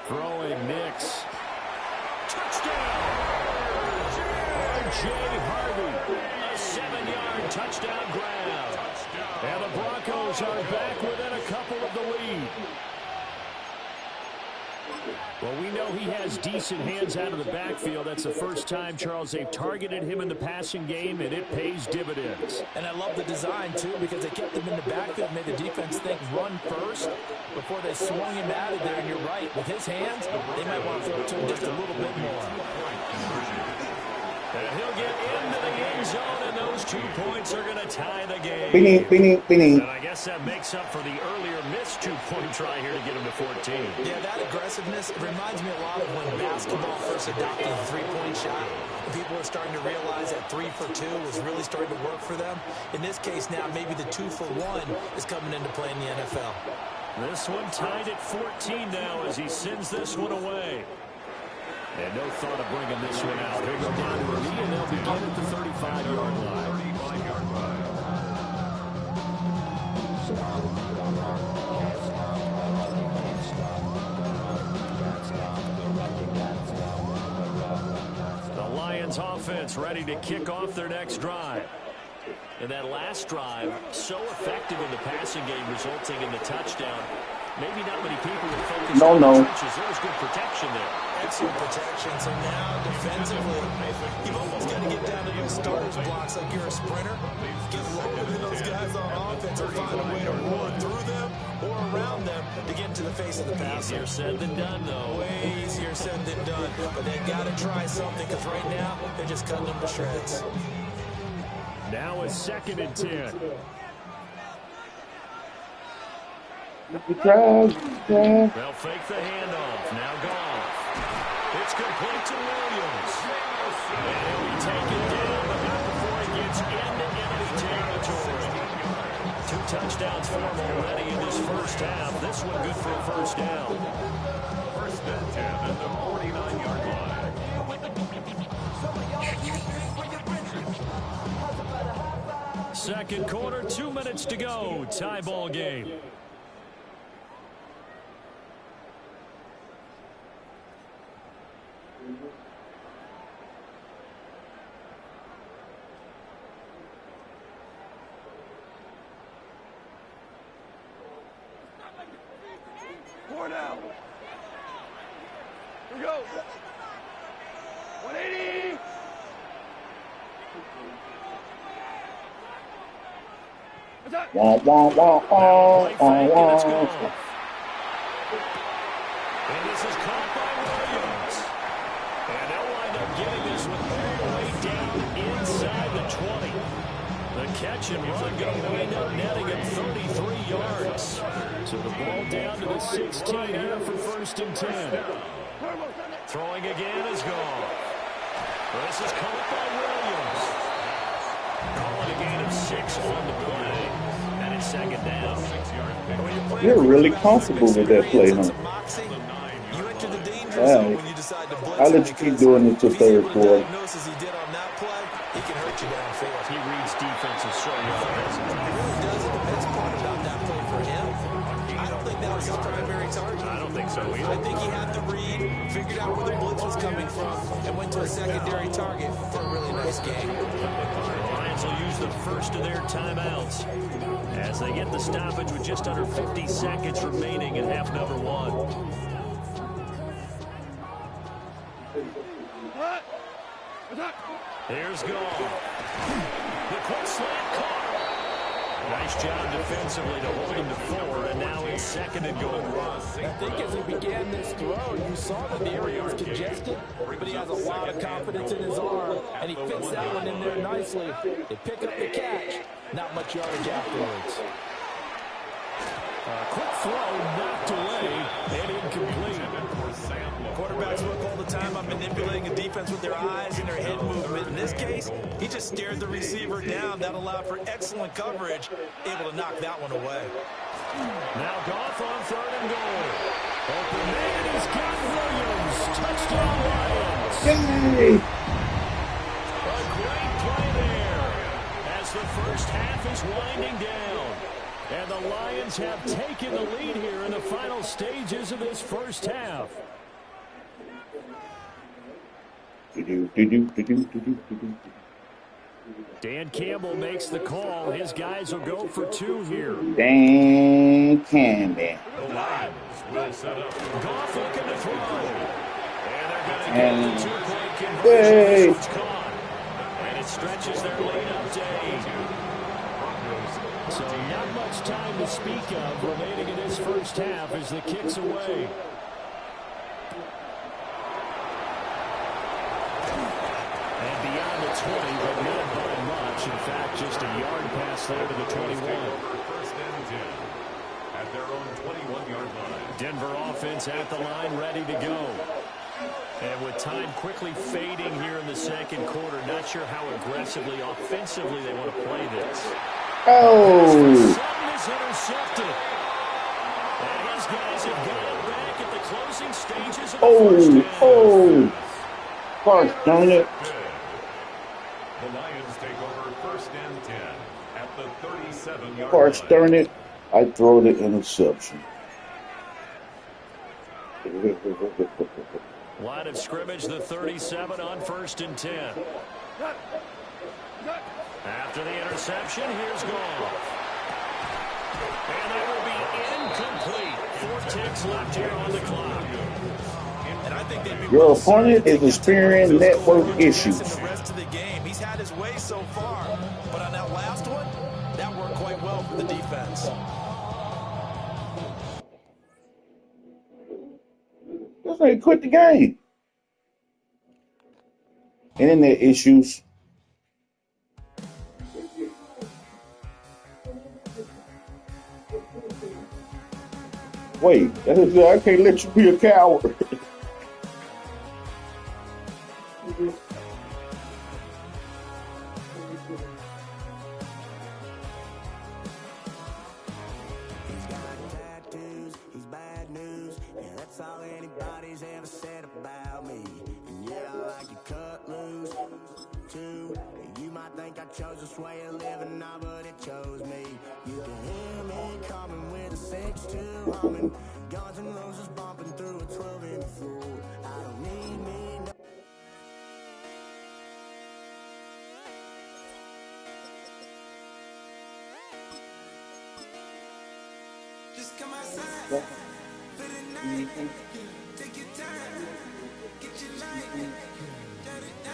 Throwing Nix. Touchdown! R.J. Harvey. A 7-yard touchdown grab. And the Broncos are back within a couple of the lead. Well, we know he has decent hands out of the backfield. That's the first time, Charles, they've targeted him in the passing game, and it pays dividends. And I love the design, too, because they kept him in the backfield, made the defense think run first before they swung him out of there. And you're right, with his hands, they might want to throw it to him just a little bit more. And he'll get into the end zone, and those 2 points are going to tie the game. Binny. And I guess that makes up for the earlier missed 2-point try here to get him to 14. Yeah, that aggressiveness, it reminds me a lot of when basketball first adopted the three-point shot. And people are starting to realize that 3 for 2 was really starting to work for them. In this case now, maybe the 2 for 1 is coming into play in the NFL. This one tied at 14 now as he sends this one away. And no thought of bringing this one out. He'll go down to a knee, and they'll begin at the 35-yard line. The Lions offense ready to kick off their next drive. And that last drive, so effective in the passing game, resulting in the touchdown. maybe not many people would focus No, on the no. trenches. There was good protection there. Excellent protection. So now, defensively, you've almost got to get down to those starters blocks like you're a sprinter. Get lower than those guys on offense or find a way to roar through them or around them to get into the face of the passer. Easier said than done, though. Way easier said than done. But they've got to try something because right now, they're just cutting them to shreds. Now a 2nd and 10. Try. They'll fake the handoff. Now Goff. It's complete to Williams. And he'll be taken down, but not before he gets into enemy territory. 2 touchdowns for him already in this first half. This one good for a first down. First and 10 at the 49-yard line. Second quarter, 2 minutes to go. Tie ball game. Four now. Here we go. 180. Wah, wah, wah, wah, wah, wah. And this is caught by Williams. And they'll wind up getting this one all the way down inside the 20. The catch and run going to wind up netting at 33 yards. So the ball down to the 16 here for 1st and 10. Throwing again is gone. This is caught by Williams. Calling a gain of 6 on the play. And it's 2nd down. They're really comfortable with that play, huh? Wow. I'll let you keep doing it till 3rd quarter. He can hurt you downfield. He reads defenses so well. He really does. The best part about that play for him, I don't think that was his primary target. I don't think so either. I think he had the read, figured out where the blitz was coming from, and went to a secondary target for a really nice game. The Lions will use the first of their timeouts as they get the stoppage with just under 50 seconds remaining in half number 1. Here's Goff. The quick slant caught. Nice job defensively to hold him to 4, and now it's 2nd and goal. I think as he began this throw, you saw that the area was congested, but he has a lot of confidence in his arm, and he fits that one in there nicely. They pick up the catch, not much yardage afterwards. Quick throw knocked away and incomplete. Quarterbacks work all the time on manipulating a defense with their eyes and their head movement. In this case, he just stared the receiver down. That allowed for excellent coverage, able to knock that one away. Now Goff on 3rd and goal. Open man, he's got Williams. Touchdown Lions. Yay! A great play there as the first half is winding down. And the Lions have taken the lead here in the final stages of this first half. Dan Campbell makes the call. His guys will go for 2 here. Dan Campbell. The Lions will set up. Goff looking to throw. And they're going to And get the 2-point conversion. It's caught. And it stretches their lead up to 8. So not much time to speak of remaining in this first half as the kick's away. And beyond the 20, but not by much. In fact, just a yard pass there to the 21. First and 10 at their own 21-yard line. Denver offense at the line, ready to go. And with time quickly fading here in the second quarter, not sure how aggressively, offensively they want to play this. Oh! Sutton is intercepted. And his guys have got it back at the closing stages of the first half. Oh! Gosh darn it. The Lions take over first and 10 at the 37-yard Gosh line. darn it. I throw the interception. Line of scrimmage, the 37 on 1st and 10. After the interception, here's Goff. And that will be incomplete. ticks left here on the clock. And I think they'd be Your opponent is experiencing network issues. The rest of the game. He's had his way so far, but on that last one, that worked quite well for the defense. That's why he quit the game. Internet issues. Wait, I can't let you be a coward. Chose this way of living now, but it chose me. You can hear me coming with a 6-2 humming, Guns N' Roses bumping through a 12-inch floor. I don't need me no. Just come outside for the night. Take your time, get your light, turn it down.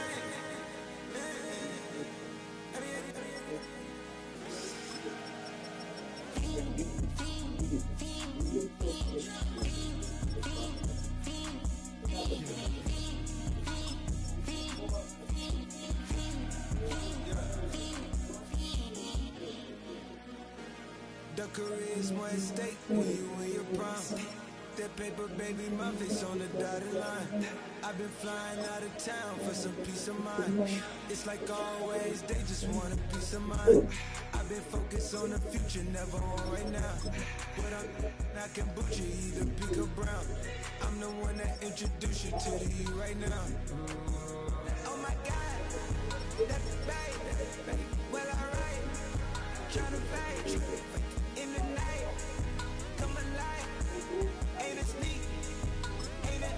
The career's more at stake when you in your prime. That paper, baby, my face on the dotted line. I've been flying out of town for some peace of mind. It's like always, they just want a piece of mind. I've been focused on the future, never on right now. But I can boot you either pink or brown. I'm the one that introduced you to the E right now. Oh my God, that's baby. Well, alright, tryna fight you in the night. Come alive, ain't it sneak? Ain't it?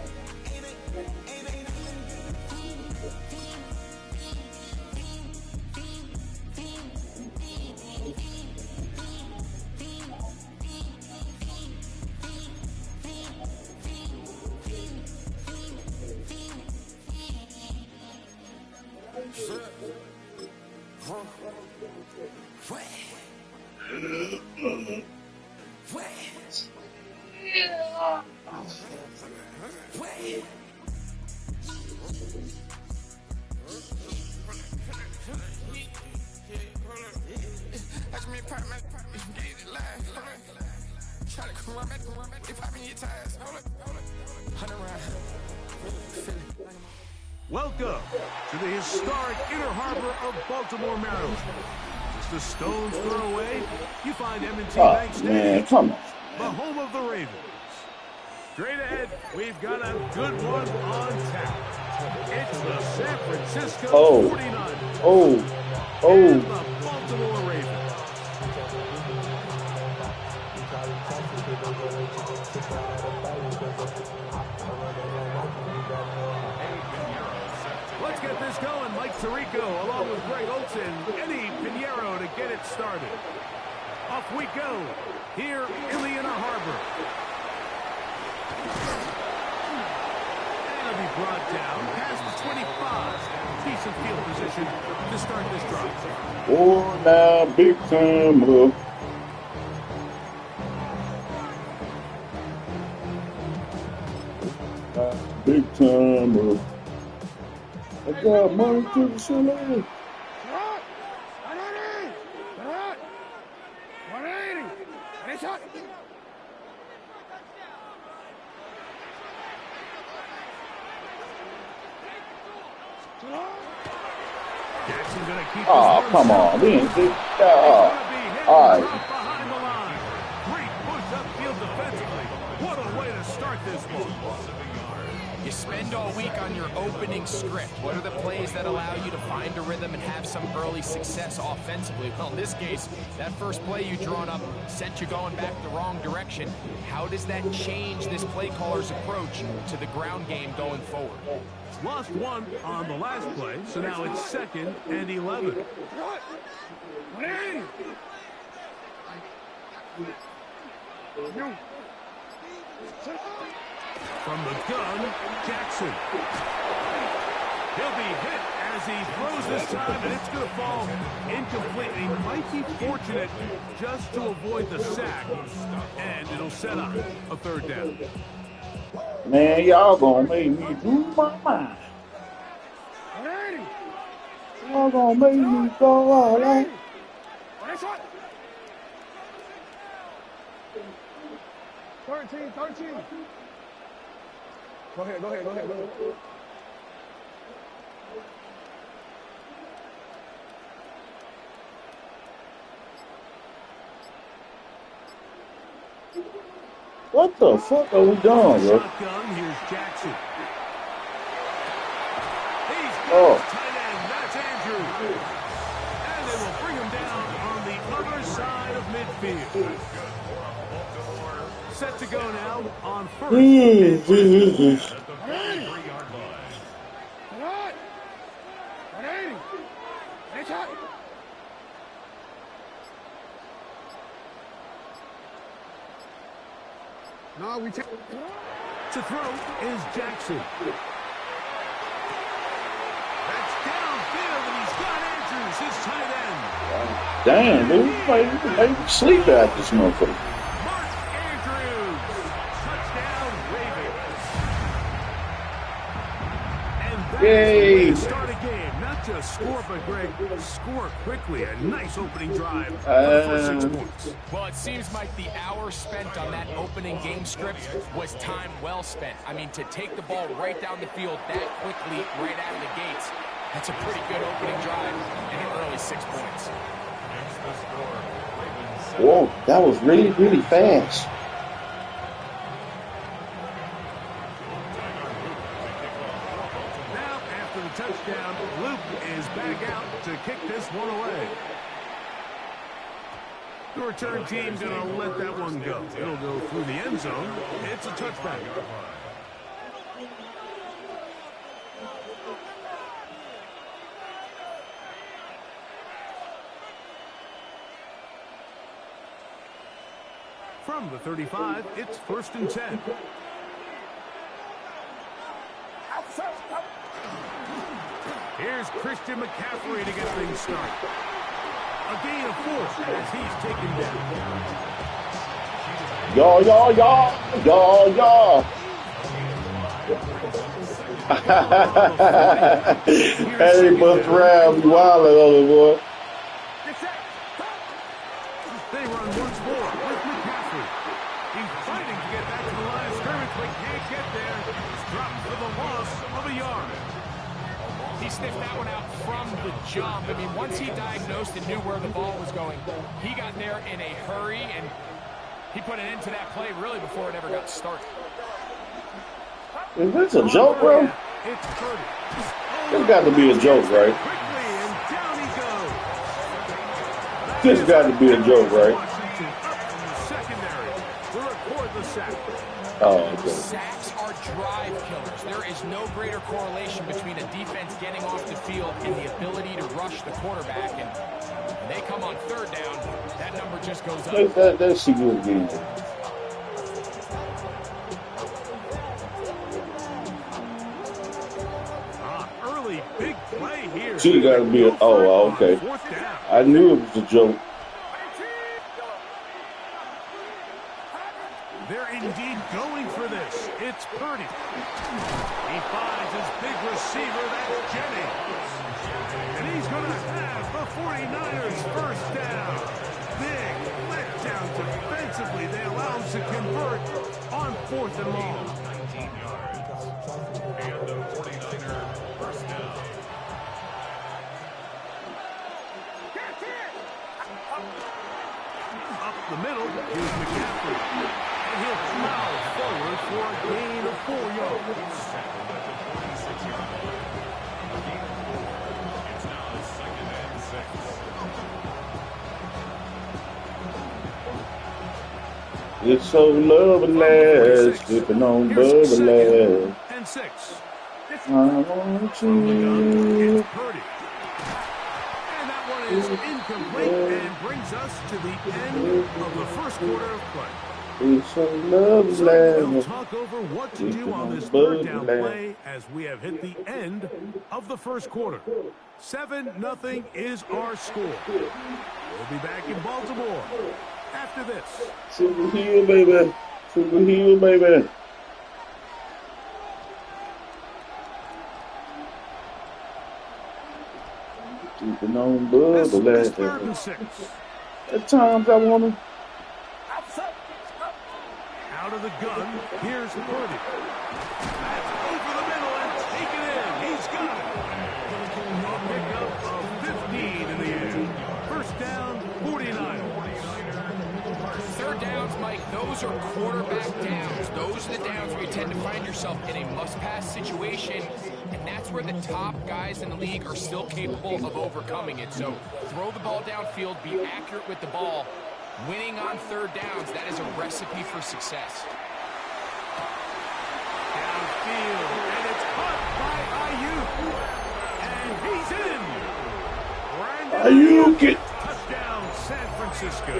Welcome to the historic Inner Harbor of Baltimore, Maryland. Just a stone's throw away, you find M&T Bank Stadium, the home of the Ravens. Straight ahead, we've got a good one on tap. It's the San Francisco 49ers and the Baltimore Ravens. Let's get this going. Mike Tirico along with Greg Olson, Eddie Pinheiro to get it started. Off we go here in the Inner Harbor. And it'll be brought down past the 25. Decent field position to start this drive. Oh, now big time up. Big time up. I got money to the ceiling. Jackson's going to keep oh, come on. We ain't get all right. behind the line. Great push upfield defensively. What a way to start this one. You spend all week on your opening script. What are the plays that allow you to find a rhythm and have some early success offensively? Well, in this case, that first play you drawn up sent you going back the wrong direction. How does that change this play caller's approach to the ground game going forward? Lost one on the last play, so now it's 2nd and 11. From the gun, Jackson. He'll be hit as he throws this time, and it's going to fall incomplete. He might be fortunate just to avoid the sack, and it'll set up a third down. Man, y'all gonna make me lose my mind. Y'all gonna make me go all right. Next one. 13. Go ahead. What the fuck are we doing, bro? Shotgun, here's Jackson. He's Oh. tight end, that's Andrews. And they will bring him down on the other side of midfield. Set to go now on first. No, we take. To throw is Jackson. That's downfield, and he's got Andrews, his tight end. Damn, dude, you made me sleep at this motherfucker. Mark Andrews, touchdown Ravens. And that is the way to start a game. Not just score, but Greg, score quickly. A nice opening drive for 6 points. Well, it seems like the hour spent on that opening game script was time well spent. I mean, to take the ball right down the field that quickly, right out of the gates, that's a pretty good opening drive and an early 6 points. Whoa, that was really, really fast. Now, after the touchdown, Luke is back out to kick this one away. The return team's going to let that one go. It'll go through the end zone. It's a touchback. From the 35, it's 1st and 10. Here's Christian McCaffrey to get things started. A gain of 4 as he's taken down. Hey, bust around, be wild on the boy. They run once more with McCaffrey. He's fighting to get back to the line of scrimmage, but can't get there. He's dropped for the loss of a yard. He sniffed that one out from the jump. I mean, once he diagnosed and knew where the ball was going, he got there in a hurry, and he put an end to that play really before it ever got started. Is this a joke, bro? It's Purdy. This got to be a joke, right? Quickly, and down he goes. This got to be a joke, right? Washington up in the secondary to record the sack. Oh, okay. Sacks are drive killers. There is no greater correlation between a defense getting off the field and the ability to rush the quarterback. And when they come on 3rd down, that number just goes up. That's a good game. Early big play here. She got to be a. Oh, okay. I knew it was a joke. They're indeed going for this. It's Purdy. He finds his big receiver, that's Jennings. And he's going to have the 49ers first down. Big letdown defensively. They allow him to convert on 4th and long. 19 yards. And the 49er first down. Up the middle, here's McCaffrey. And he'll plow forward for a gain of 4 yards. Tackled at the 46-yard line. Again, it's now 2nd and 6. It's so lovely, slipping on bubbly. And 6. I want you. It's Purdy. And that one is incomplete and brings us to the end of the first quarter of play. It's a love So we'll land. talk over what to do on this third down play as we have hit the end of the first quarter. 7-0 is our score. We'll be back in Baltimore after this. Super Hill, baby. Super Hill, baby. Keeping on This bubble is like 3rd and that. 6. At times I want to. Out of the gun, here's Purdy. That's over the middle and taken in. He's got it. A pickup of 15 in the air. First down, 49. Third downs, Mike, those are quarterback downs. Those are the downs where you tend to find yourself in a must-pass situation, and that's where the top guys in the league are still capable of overcoming it. So throw the ball downfield, be accurate with the ball. Winning on third downs, that is a recipe for success. Downfield, and it's caught by Ayuk. And he's in. Ayuk. Touchdown, San Francisco.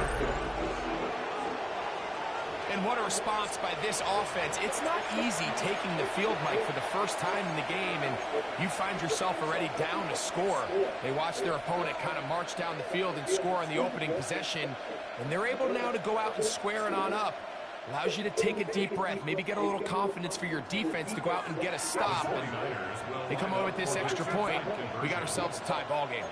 And what a response by this offense. It's not easy taking the field, Mike, for the first time in the game, and you find yourself already down to score. They watch their opponent kind of march down the field and score on the opening possession, and they're able now to go out and square it on up. Allows you to take a deep breath, maybe get a little confidence for your defense to go out and get a stop. And they come away with this extra point. We got ourselves a tie ball game.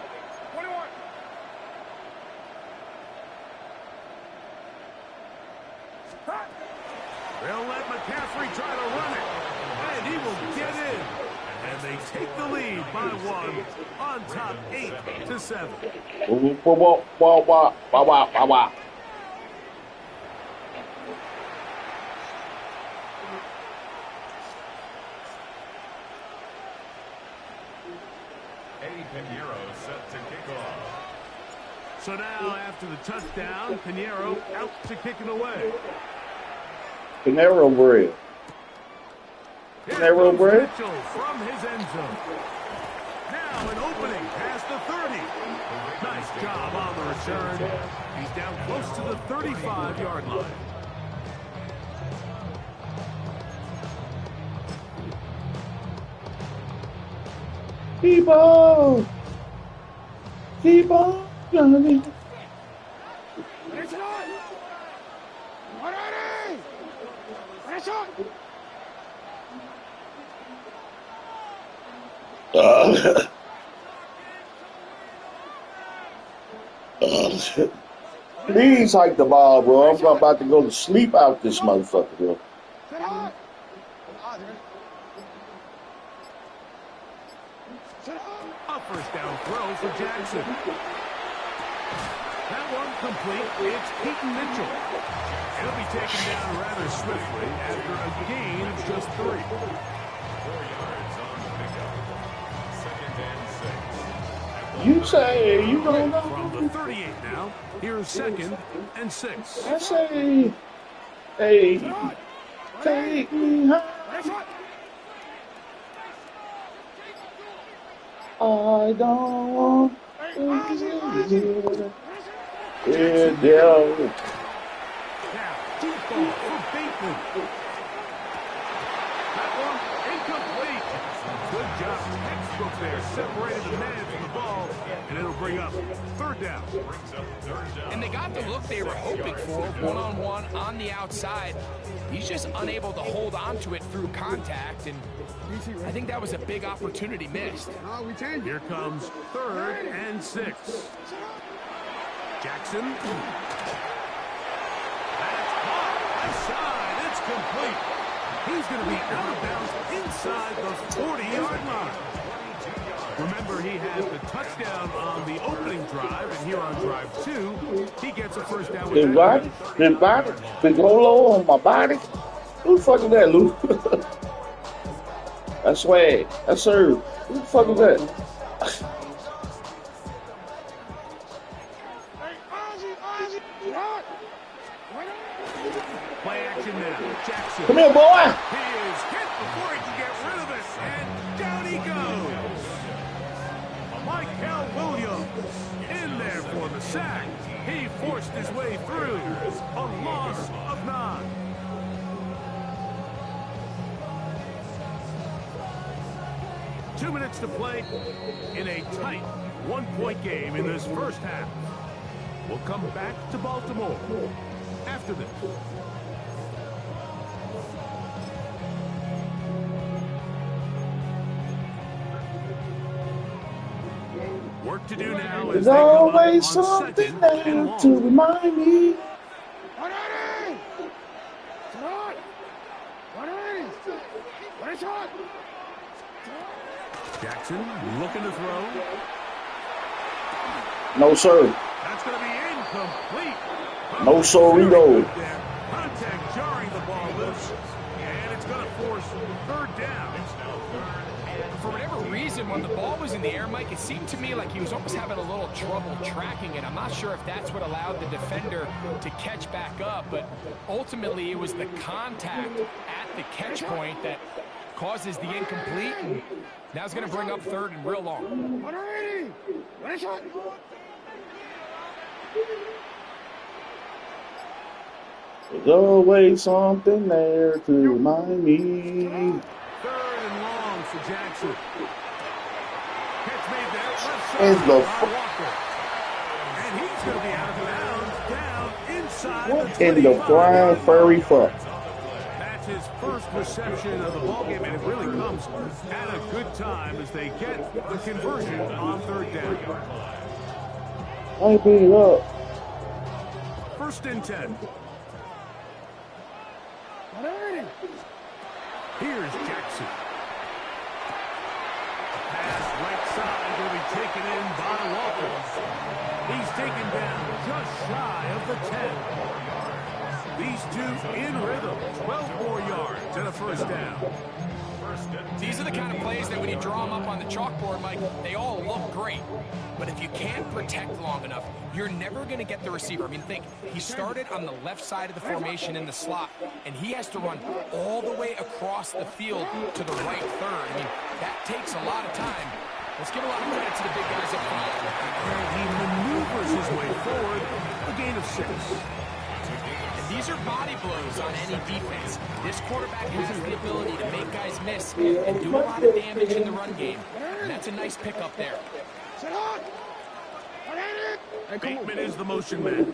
They'll let McCaffrey try to run it, and he will get in. And they take the lead by 1 on top 8-7. Wah. Eddie Pinheiro set to kick off. So now, after the touchdown, Pinheiro out to kick it away. Pinheiro bread. Pinheiro bread. Mitchell from his end zone. Now an opening past the 30. Nice job on the return. He's down close to the 35-yard line. Keep on. Keep on, Johnny. Please hike the ball, bro. I'm about to go to sleep out this motherfucker, bro. A first down throw for Jackson. That one complete. It's Keaton Mitchell. He'll be taken down rather swiftly after a gain of just 3. 4 yards on the pickup. 2nd and 6. You say you don't know. From the 38 now, here's 2nd and 6. I say, hey, take me home. I don't want to be here. Now, deep ball for Bateman. That one incomplete. Good job. Textbook there. Separated the man from the ball, and it'll bring up 3rd down. And they got the look they were hoping for, one-on-one on the outside. He's just unable to hold on to it through contact, and I think that was a big opportunity missed. Here comes 3rd and 6. Jackson. That's caught inside. It's complete. He's going to be out of bounds inside the 40-yard line. Remember, he had the touchdown on the opening drive, and here on drive 2, he gets a first down with that. Body, big Lolo on my body. Who the fuck is that, Lou? That's swag. That's serve. Who the fuck is that? Play action now. Jackson. Come here, boy. He is hit before he can get rid of it, and down he goes. Michael Williams in there for the sack. He forced his way through. A loss of 9. 2 minutes to play in a tight one-point game in this first half. We'll come back to Baltimore after this. Work to do now as There's they come up always on something second and there long. to remind me. Jackson looking to throw. No, sir. That's going to be incomplete. No, sorrito. Contact jarring the ball loose, and it's going to force third down. For whatever reason, when the ball was in the air, Mike, it seemed to me like he was almost having a little trouble tracking it. I'm not sure if that's what allowed the defender to catch back up, but ultimately it was the contact at the catch point that causes the incomplete, and now it's going to bring up third and real long. There's always something there to remind me. Third and long for Jackson. Catch made there. Left Is side the by Walker. And he's going to be out of bounds down inside what the in the 25. frying furry fuck? That's his first reception of the ballgame, and it really comes at a good time as they get the conversion on third down. I beat it up. First and 10. Here's Jackson. Pass right side will be taken in by Walker. He's taken down just shy of the 10. These two in rhythm. 12 more yards and a first down. These are the kind of plays that when you draw them up on the chalkboard, Mike, they all look great. But if you can't protect long enough, you're never going to get the receiver. I mean, think, he started on the left side of the formation in the slot, and he has to run all the way across the field to the right third. I mean, that takes a lot of time. Let's give a lot of credit to the big guys up front. And he maneuvers his way forward, a gain of 6. These are body blows on any defense. This quarterback has the ability to make guys miss and do a lot of damage in the run game. And that's a nice pickup there. Bateman is the motion man.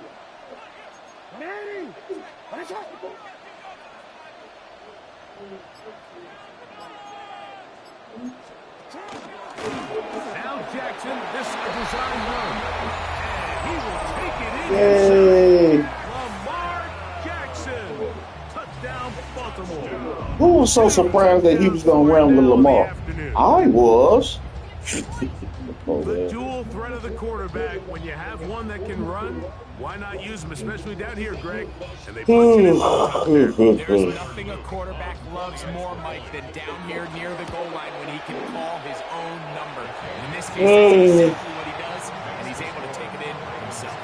Now Jackson, this is a design run. And he will take it in. Yay. Lamar Jackson. Touchdown, Baltimore. Who was so surprised that he was going to run with Lamar? I was. The dual threat of the quarterback. When you have one that can run, why not use him, especially down here, Greg? And they punch it in There's nothing a quarterback loves more, Mike, than down here near the goal line when he can call his own number. In this case, that's exactly what he does, and he's able to take it in himself.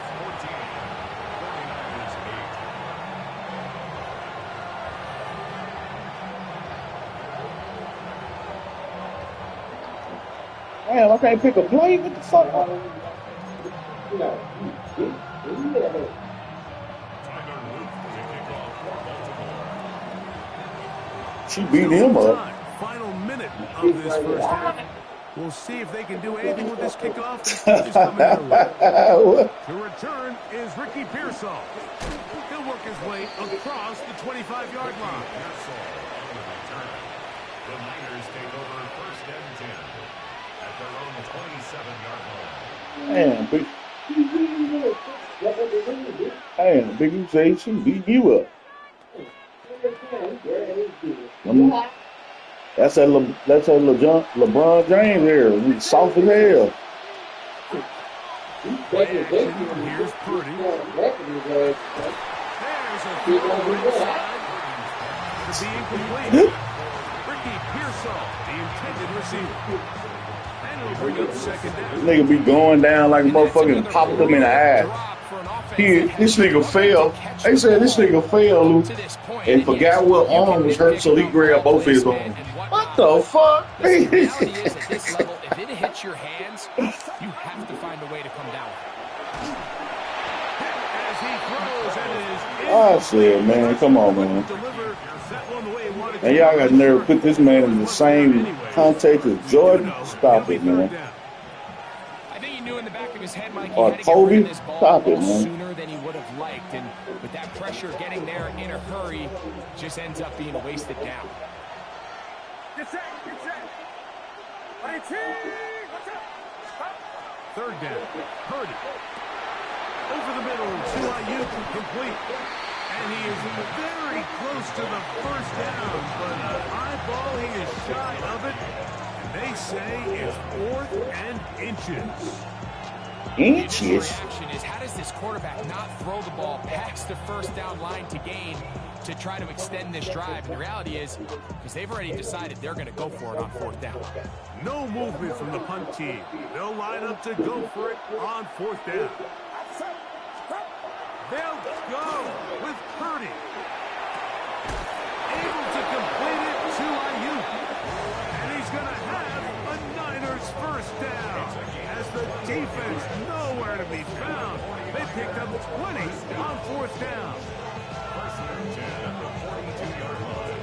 Damn, I can't pick a play. What the fuck? She beat him up. Final minute of this first half. We'll see if they can do anything with this kickoff. It's coming their way. The return is Ricky Pearsall. He'll work his way across the 25-yard line. The Niners take over first and 10 at their own 27-yard line. Damn, Big Jason beat you up. That's that LeBron James here. He's soft as hell. Here's Purdy. There's a throw inside. To be incomplete. Ricky Pearsall, the intended receiver. And it'll bring up second down. This nigga be going down like a motherfucker and popping him in the eye. This nigga fell. They said this nigga fell, Luke, and forgot what arm was hurt, so he grabbed both his arms. What the fuck? The reality is, at this level, if it hits your hands, you have to find a way to come down. As he throws, and it is I said, man, come on, man. Deliver that one the way he wanted And y'all got nerve put this man in the same context as Jordan. Stop it, man. I think he knew in the back of his head, Mike, he Or had to get rid of Kobe. this ball Stop a it, little man. sooner than he would have liked. And with that pressure getting there in a hurry, just ends up being a wasted down. Get set, get set. 19, what's up? Third down. Purdy. Over the middle to Ayuk, complete. And he is very close to the first down, but an eyeball, he is shy of it. And they say it's 4th and inches. Inches? The reaction is, how does this quarterback not throw the ball past the first down line to gain to try to extend this drive? And the reality is, because they've already decided they're going to go for it on 4th down. No movement from the punt team. They'll line up to go for it on 4th down. They'll go with Purdy. Able to complete it to Ayuk. And he's going to have a Niners first down. As the defense nowhere to be found. They picked up 20 on 4th down. First and 10 at the 42-yard line.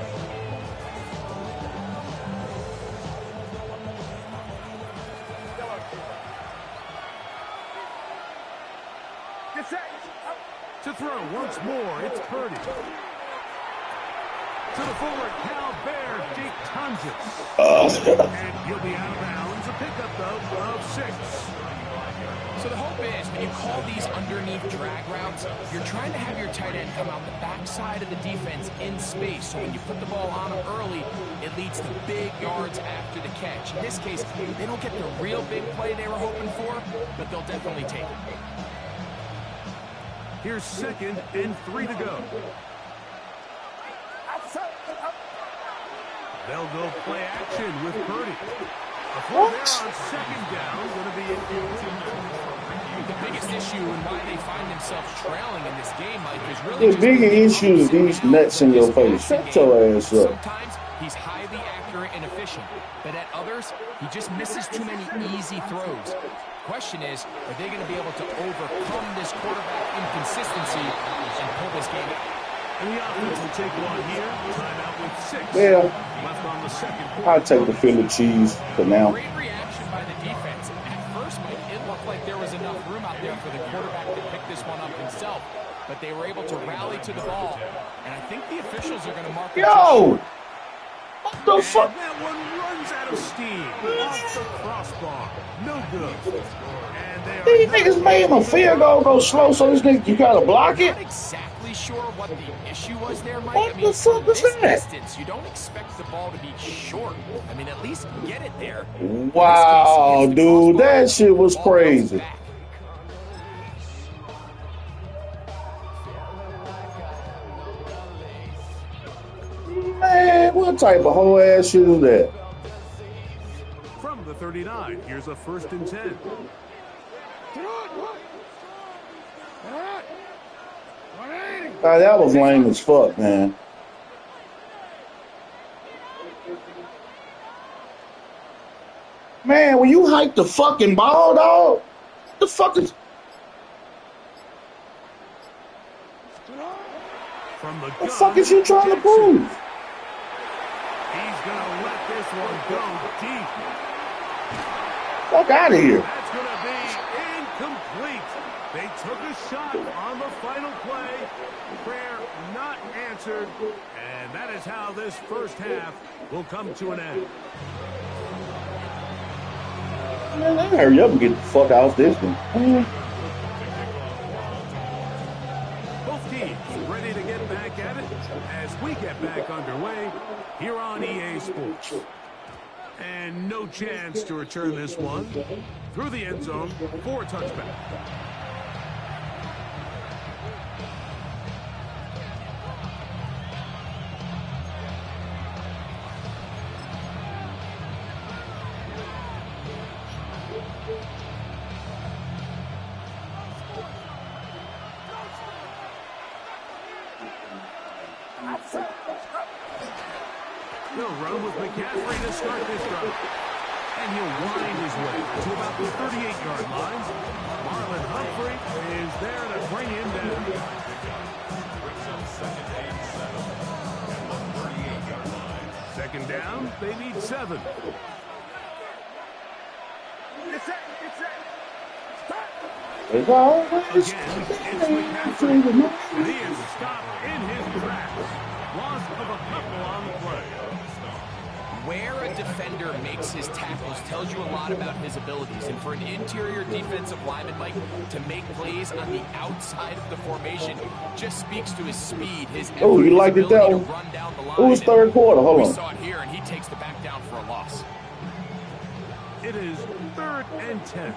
Get set. To throw once more, it's Purdy. To the forward, Cal Bear, Jake Tangent. And he'll be out of bounds. A pickup, though, of 6. So the hope is, when you call these underneath drag routes, you're trying to have your tight end come out the backside of the defense in space. So when you put the ball on him early, it leads to big yards after the catch. In this case, they don't get the real big play they were hoping for, but they'll definitely take it. Here's 2nd and 3 to go. They'll go play action with Purdy. What? On 2nd down, going to be the biggest issue and why they find themselves trailing in this game, Mike, is really the bigger issue is these nuts in your face. Shut your ass up. Sometimes he's highly accurate and efficient, but at others, he just misses too many easy throws. Question is, are they going to be able to overcome this quarterback inconsistency and pull this game out? And the offense will take one here. Timeout with 6. Yeah. Left on the 2nd. I'll take the Philly cheese for now. Great reaction by the defense. At first, Mike, it looked like there was enough room out there for the quarterback to pick this one up himself. But they were able to rally to the ball. And I think the officials are going to mark it. Yo! What the fuck? That one runs out of steam. Off the crossbar. No good. And These niggas made him a field goal go slow, so this nigga, you gotta block it? Not exactly sure what the issue was there, Mike. What the fuck was that? Distance, you don't expect the ball to be short. I mean, at least get it there. Wow, dude, that shit was crazy. Man, what type of whole ass shit is that? From the 39, here's a 1st and 10. That was lame as fuck, man. Man, when you hike the fucking ball, dog, what the fuck is... From what the fuck is you trying to prove? He's going to let this one go deep. Fuck out of here. That's going to be incomplete. They took a shot on the final play. Prayer not answered. And that is how this first half will come to an end. Man, they hurry up and get the fuck out of this one. Both teams ready to get back at it as we get back underway here on EA Sports. And no chance to return this one through the end zone for a touchback. They'll run with McCaffrey to start this drive. And he'll wind his way to about the 38-yard line. Marlon Humphrey is there to bring him down. second down, they need 7. It's always Again, it's McCaffrey. And he is stopped in his tracks. Loss of a couple on the play. Where a defender makes his tackles tells you a lot about his abilities. And for an interior defensive lineman, Mike, to make plays on the outside of the formation just speaks to his speed, his effort, you liked it that one? run down the line. It was third quarter. Hold on. We saw it here, and he takes the back down for a loss. It is 3rd and 10.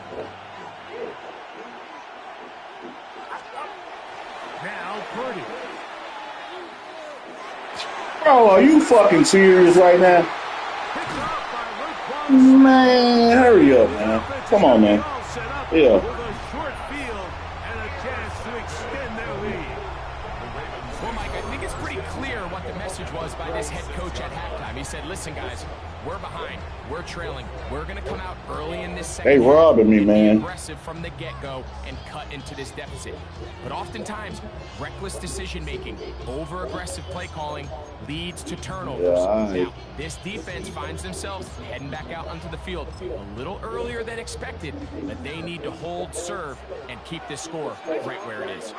Now Purdy. Bro, are you fucking serious right now? Man, hurry up, man. Come on, man. Yeah. With a short field and a chance to extend their lead. Well, Mike, I think it's pretty clear what the message was by this head coach at halftime. He said, listen, guys, we're behind. We're trailing. We're going to come out early in this second. They robbing me, man. Aggressive from the get-go and cut into this deficit. But oftentimes, reckless decision-making, over-aggressive play calling leads to turnovers. Yeah, now, this defense finds themselves heading back out onto the field a little earlier than expected, but they need to hold serve and keep this score right where it is.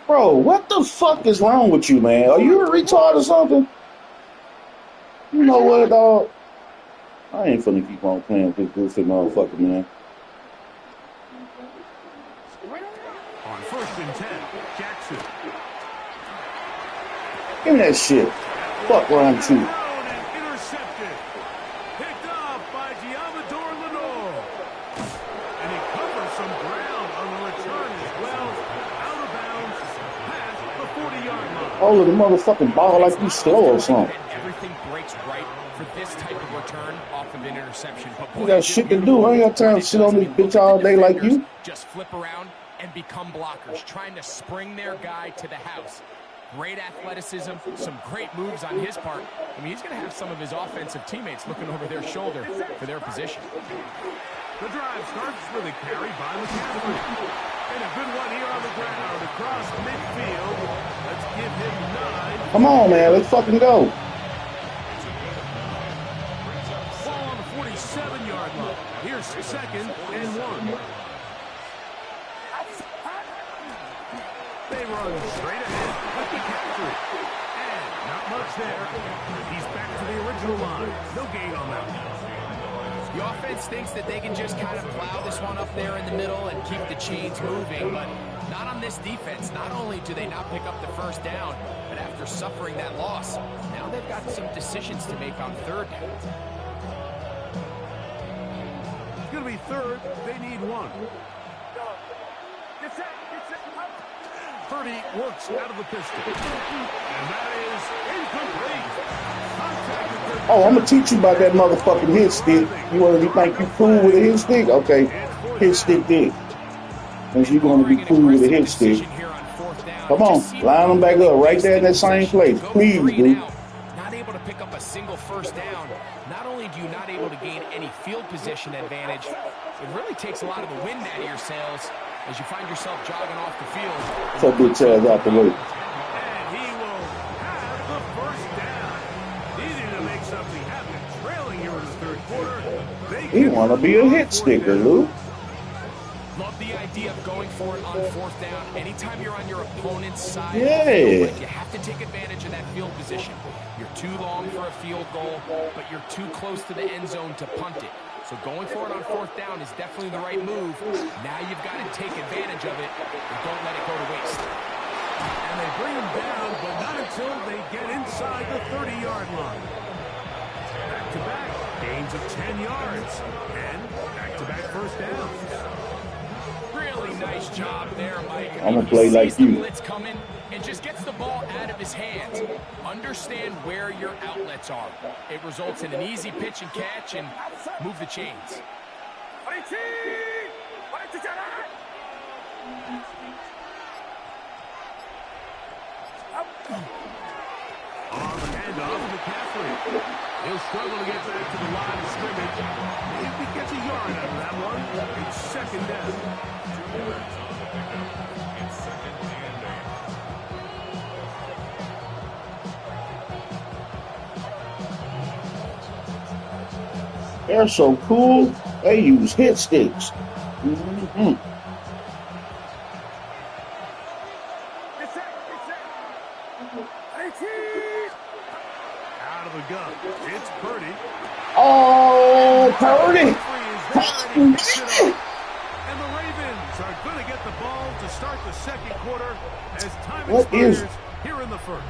Bro, what the fuck is wrong with you, man? Are you a retard or something? You know what, dog? I ain't finna keep on playing with this goofy motherfucker, man. On 1st and 10, Jackson. Give me that shit. Fuck wrong with you. Intercepted. Picked off by Giamador Lenore. And he covers some ground on the return as well. Out of bounds, past the 40-yard line. Hold of the motherfucking ball like you slow or something. Everything breaks right for this type of return off of an interception. But You got shit to do. I ain't got time to sit on this bitch all day like you. Just flip around and become blockers, trying to spring their guy to the house. Great athleticism, some great moves on his part. I mean, he's going to have some of his offensive teammates looking over their shoulder for their position. The drive starts with a carry by McCaffrey. And a good one here on the ground across midfield. Let's give him 9. Come on, man. Let's fucking go. Ball on the 47-yard line. Here's 2nd and 1. They run straight ahead with McCaffrey. And not much there. He's back to the original line. No gain on that one. The offense thinks that they can just kind of plow this one up there in the middle and keep the chains moving, but not on this defense. Not only do they not pick up the 1st down, but after suffering that loss, now they've got some decisions to make on 3rd down. It's going to be 3rd. They need 1. Purdy works out of the pistol. And that is incomplete. Oh, I'm going to teach you about that motherfucking hit stick. You want to think you cool with a hit stick? Okay, hit stick this. And you're going to be cool with a hit stick. Come on, line them back up right there in that same place. Please, dude. Not able to pick up a single 1st down. Not only do you not able to gain any field position advantage, it really takes a lot of the wind out of your sails as you find yourself jogging off the field. So bitch ass out the way. And he will have the 1st down. Needing to make something happen. Trailing here in the 3rd quarter. He want to be a hit sticker, Lou. Love the idea of going for it on 4th down. Anytime you're on your opponent's side, Yeah. you have to take advantage of that field position. You're too long for a field goal, but you're too close to the end zone to punt it. So going for it on 4th down is definitely the right move. Now you've got to take advantage of it and don't let it go to waste. And they bring him down, but not until they get inside the 30-yard line. Back-to-back gains of 10 yards. And back-to-back 1st downs. Really nice job there, Mike. I'm going to play like you. Blitz coming and just gets the ball out of his hands. Understand where your outlets are. It results in an easy pitch and catch and move the chains. On the handoff, McCaffrey. He'll struggle to get back to the line of scrimmage. If he gets a yard out of that one, it's 2nd down. It's 2nd and 8. They're so cool. They use hit sticks. Mm-hmm. Out of the gun. It's Purdy. Oh, Purdy. And the Ravens are going to get the ball to start the second quarter as time expires here in the first.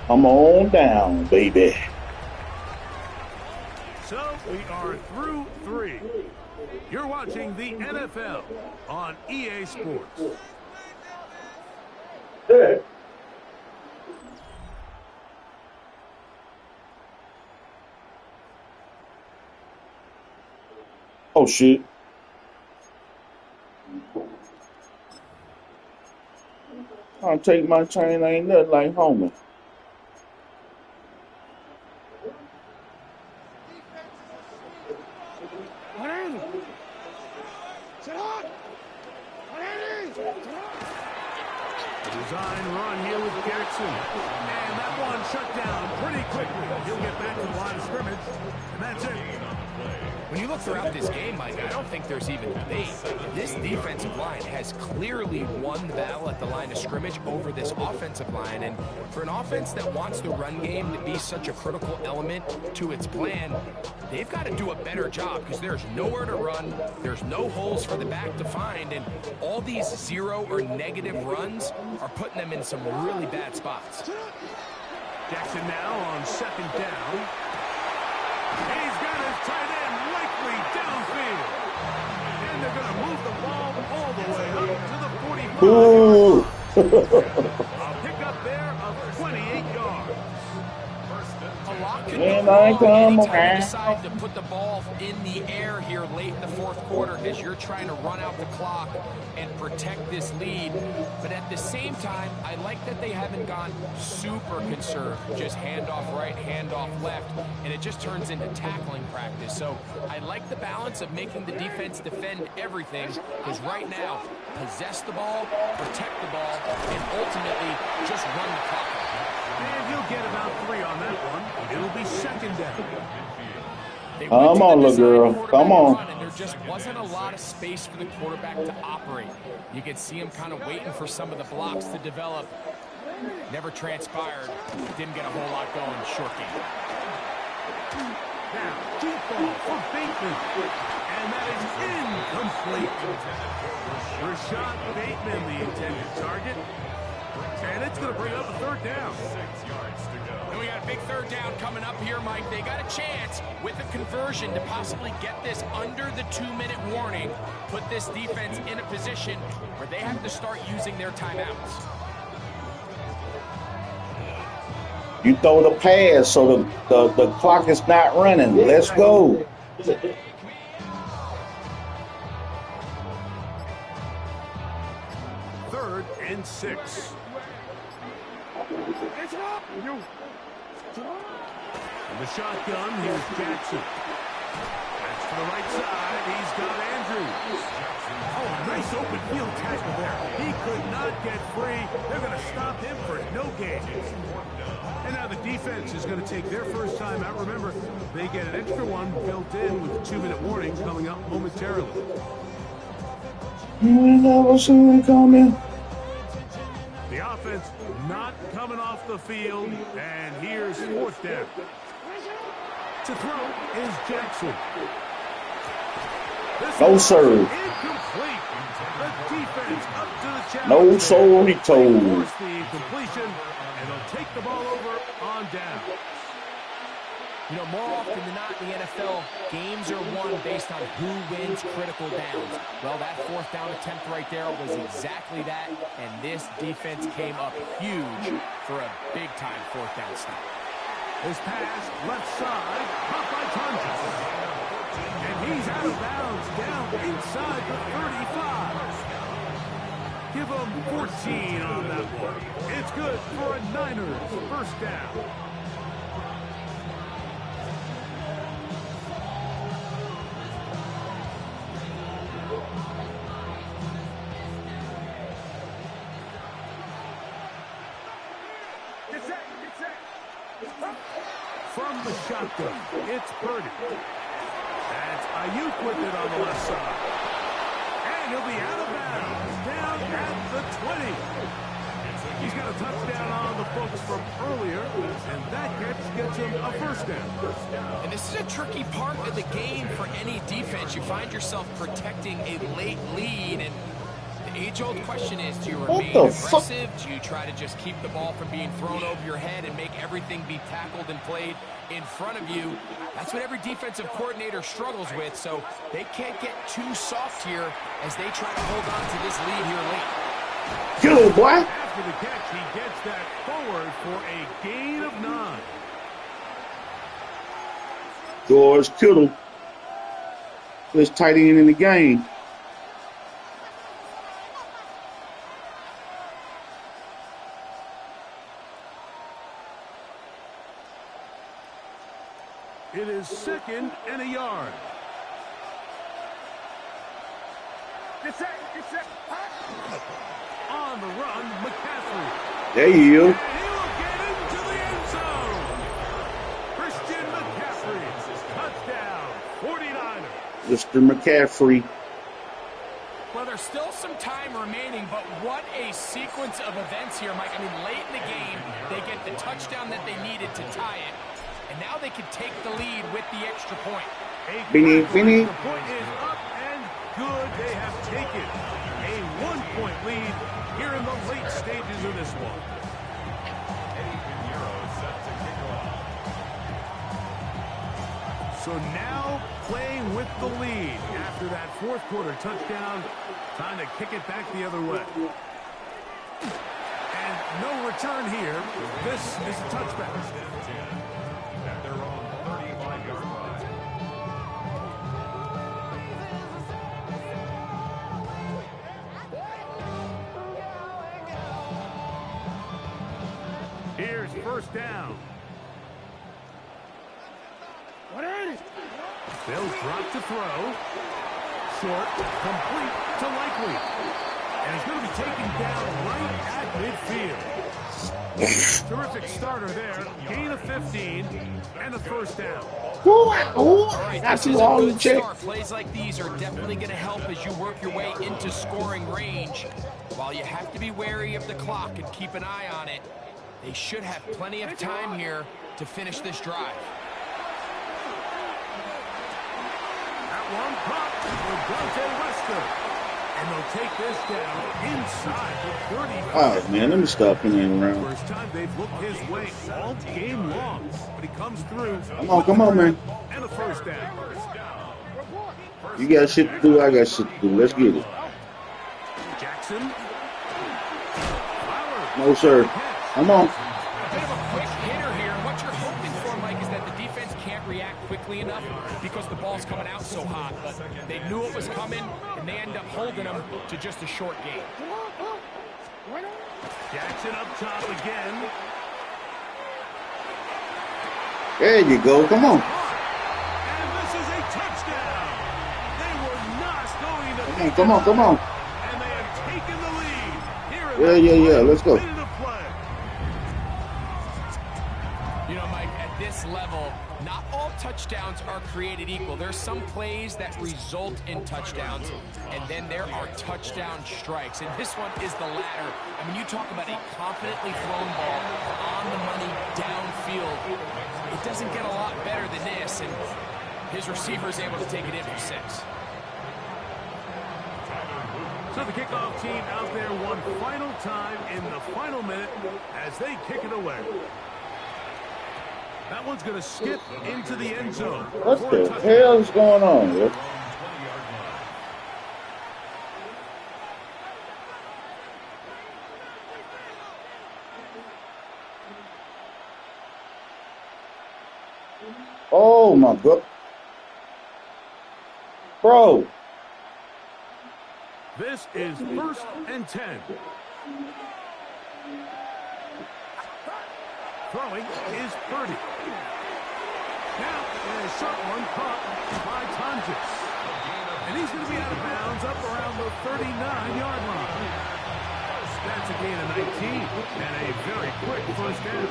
Come on down, baby. So we are through 3. You're watching the NFL on EA Sports. Oh, shit. I'll take my chain, ain't nothing like homie. Design run here with Jackson. And that one shut down pretty quickly. He'll get back to the line of scrimmage. And that's it. When you look throughout this game, Mike, I don't think there's even debate. This defensive line has clearly won the battle at the line of scrimmage over this offensive line. And for an offense that wants the run game to be such a critical element to its plan, they've got to do a better job because there's nowhere to run. There's no holes for the back to find. And all these 0 or negative runs are putting them in some really bad spots. Jackson now on 2nd down. He's got his tight end likely downfield. And they're going to move the ball all the way up to the 45. A pickup there of 28 yards. A lot could go wrong anytime you decide to put the ball in the air here late in the 4th quarter as you're trying to run out the clock and protect this lead. But at the same time, I like that they haven't gone super conserved, just handoff right, handoff left, and it just turns into tackling practice. So I like the balance of making the defense defend everything, because right now, possess the ball, protect the ball, and ultimately just run the clock out. And he'll get about 3 on that one. It'll be 2nd down. Come on, little girl. Come on. And there just wasn't a lot of space for the quarterback to operate. You could see him kind of waiting for some of the blocks to develop. Never transpired. Didn't get a whole lot going. Short game. Now, deep ball for Bateman. And that is incomplete. Rashad Bateman, the intended target. And it's going to bring up a 3rd down. 6 yards to go. And we got a big 3rd down coming up here, Mike. They got a chance with a conversion to possibly get this under the 2-minute warning, put this defense in a position where they have to start using their timeouts. You throw the pass so the clock is not running. Let's go. 3rd and 6. And the shotgun, here's Jackson. That's to the right side. He's got Andrews. Oh, nice open field tackle there. He could not get free. They're going to stop him for no gain. And now the defense is going to take their first time out. Remember, they get an extra one built in with a 2-minute warning coming up momentarily. You never seen it coming. The offense not coming off the field, and here's 4th down. To throw is Jackson. No, sir. Incomplete. The defense up to the challenge. No, sorry, told. Force the incompletion, and they'll take the ball over on down. You know, more often than not in the NFL, games are won based on who wins critical downs. Well, that 4th down attempt right there was exactly that, and this defense came up huge for a big-time 4th down stop. His pass, left side, caught by Tonjes. And he's out of bounds, down inside the 35. Give him 14 on that one. It's good for a Niners 1st down. from the shotgun. It's Purdy. That's Ayuk with it on the left side. And he'll be out of bounds, down at the 20. He's got a touchdown on the books from earlier, and that gets him a first down. And this is a tricky part of the game for any defense. You find yourself protecting a late lead, and the age-old question is, do you remain aggressive? Do you try to just keep the ball from being thrown over your head and make everything be tackled and played in front of you? That's what every defensive coordinator struggles with, so they can't get too soft here as they try to hold on to this lead here late. Get him, boy. After the catch, he gets that forward for a gain of 9. George Kittle, first tight end in the game. It is 2nd and a yard. Get set. On the run, McCaffrey. There you go. And he will get into the end zone. Christian McCaffrey. Touchdown, 49ers. Mr. McCaffrey. Well, there's still some time remaining, but what a sequence of events here, Mike. I mean, late in the game, they get the touchdown that they needed to tie it, and now they can take the lead with the extra point. Binny. The point is up and good. They have taken a 1-point lead here in the late stages of this one. So now playing with the lead after that fourth quarter touchdown, time to kick it back the other way. And no return here. This is a touchback. At their own 35-yard line. Here's first down. They'll drop to throw. Short, complete to Likely. And he's going to be taken down right at midfield. Terrific starter there. Gain of 15 and a first down. That's a good start. Plays like these are definitely going to help as you work your way into scoring range. While you have to be wary of the clock and keep an eye on it, they should have plenty of time here to finish this drive. One pop for Dante Wester. And they'll take this down inside the 35. Oh, man, let me stop playing around. First time they've looked his way all game long, but he comes through. Come on, man. And a first down. You got shit to do, I got shit to do. Let's get it. Jackson. No, sir. Come on. A bit of a quick hitter here. What you're hoping for, Mike, is that the defense can't react quickly enough because the ball's coming out so hot. But they knew it was coming, and they end up holding them to just a short game. Jackson up top again. There you go. Come on. And this is a touchdown. They were not going to. Come on. And they have taken the lead. Here in Yeah. Let's go. You know, Mike, at this level, not all touchdowns are created equal. There's some plays that result in touchdowns, and then there are touchdown strikes. And this one is the latter. I mean, you talk about a confidently thrown ball on the money downfield. It doesn't get a lot better than this, and his receiver is able to take it in for 6. So the kickoff team out there one final time in the final minute as they kick it away. That one's going to skip into the end zone. What the hell is going on here? Oh my God. Bro. This is 1st and 10. Throwing is Purdy. Now, a short one caught by Tonjes. And he's going to be out of bounds up around the 39-yard line. That's a gain of 19 and a very quick first down.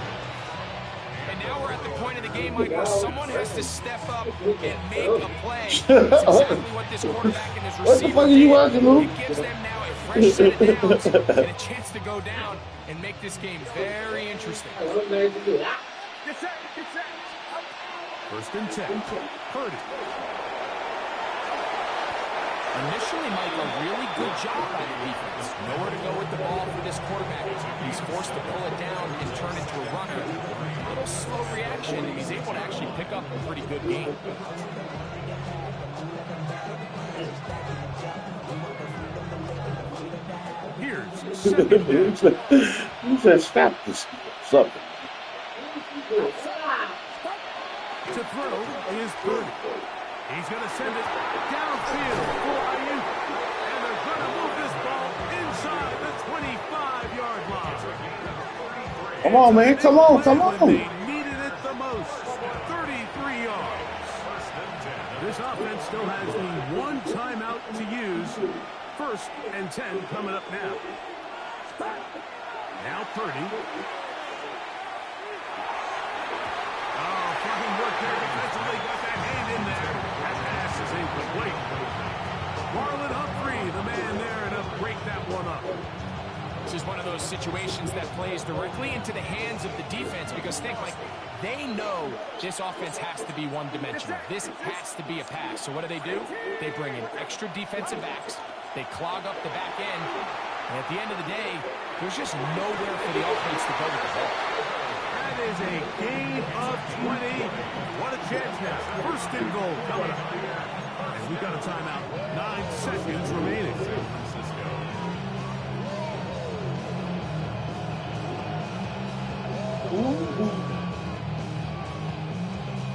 And now we're at the point of the game, Mike, where someone has to step up and make a play. That's exactly what this quarterback and his receiver what the fuck are you watching, Lou? It gives them now a fresh set of downs and a chance to go down and make this game very interesting. Get set, get set. First and 10. Purdy. Initially, Mike, a really good job by the defense. Nowhere to go with the ball for this quarterback. He's forced to pull it down and turn into a runner. A little slow reaction, and he's able to actually pick up a pretty good game. Here's second down. You said stop this something. To throw is Purdy. He's going to send it downfield for Ayuk. And they're going to move this ball inside the 25-yard line. Come on, man. Come on. Come on. They needed it the most. 33 yards. This offense still has the one timeout to use. First and 10 coming up now. Now Purdy. Oh, fine work there defensively. Got that hand in there. That pass is incomplete. Marlon Humphrey, the man there to break that one up. This is one of those situations that plays directly into the hands of the defense because think, like, they know this offense has to be one-dimensional. This has to be a pass. So what do? They bring in extra defensive backs. They clog up the back end. And at the end of the day, there's just nowhere for the offense to go with the ball. That is a gain of 20. What a chance now. First and goal coming up. And we've got a timeout. 9 seconds remaining.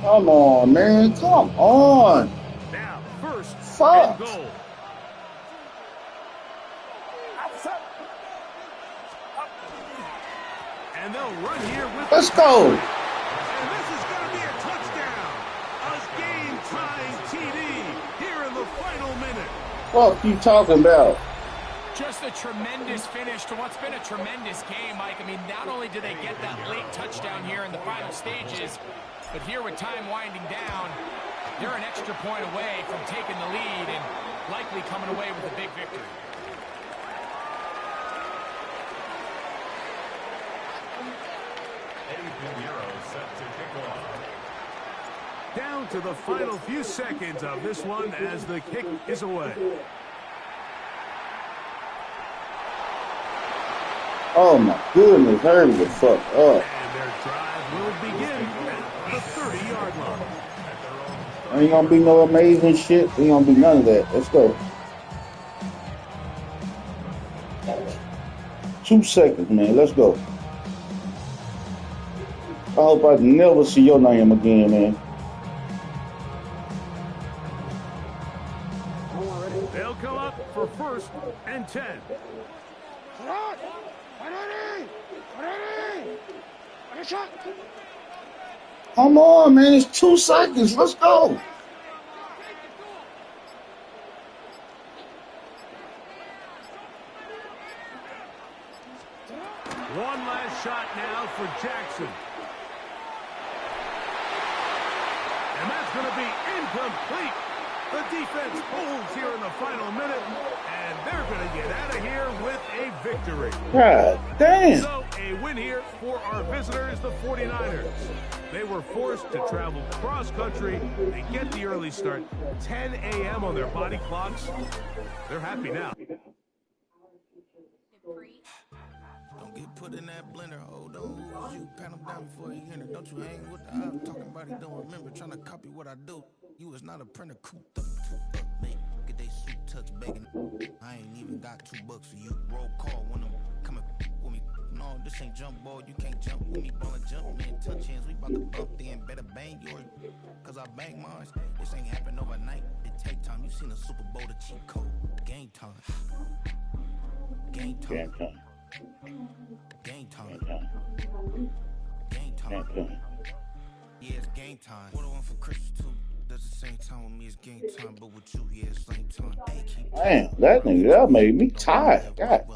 Come on, man. Come on. Now, first Fuck. and goal. And they'll run here with Let's go. And this is going to be a touchdown. A game-tying TD here in the final minute. What you talking about? Just a tremendous finish to what's been a tremendous game, Mike. I mean, not only did they get that late touchdown here in the final stages, but here with time winding down, they're an extra point away from taking the lead and likely coming away with a big victory. Set to kick off. Down to the final few seconds of this one as the kick is away. Oh my goodness, hurry the fuck up. And their drive will begin at the 30-yard line. Ain't gonna be no amazing shit. Ain't gonna be none of that. Let's go. 2 seconds, man. Let's go. I hope I never see your name again, man. They'll come up for first and 10. Come on, man. It's 2 seconds. Let's go. One last shot now for Jackson. And that's going to be incomplete. The defense holds here in the final minute, and they're going to get out of here with a victory. God damn. So a win here for our visitors, the 49ers. They were forced to travel cross-country. They get the early start, 10 a.m. on their body clocks. They're happy now. Don't get put in that blender. Hold on, you pat him down before you enter. Don't you hang with the I'm talking about he don't remember. Trying to copy what I do. You is not a printer. Cooped up, mate. Get they suit touch begging. I ain't even got $2 for you. Roll call when I'm coming with me. No, this ain't jump ball. You can't jump with me. Ball and jump, man. Touch hands. We about to bump then. Better bang yours. Cause I bang mine. This ain't happen overnight. It take time. You seen a Super Bowl, the cheat code. Game time. Game time. Game time. Game time. Yeah, it's game time. What I want for Christmas too. That's the same time with me, it's game time. But with you, yeah, it's same time. Damn, that nigga, that made me tired. God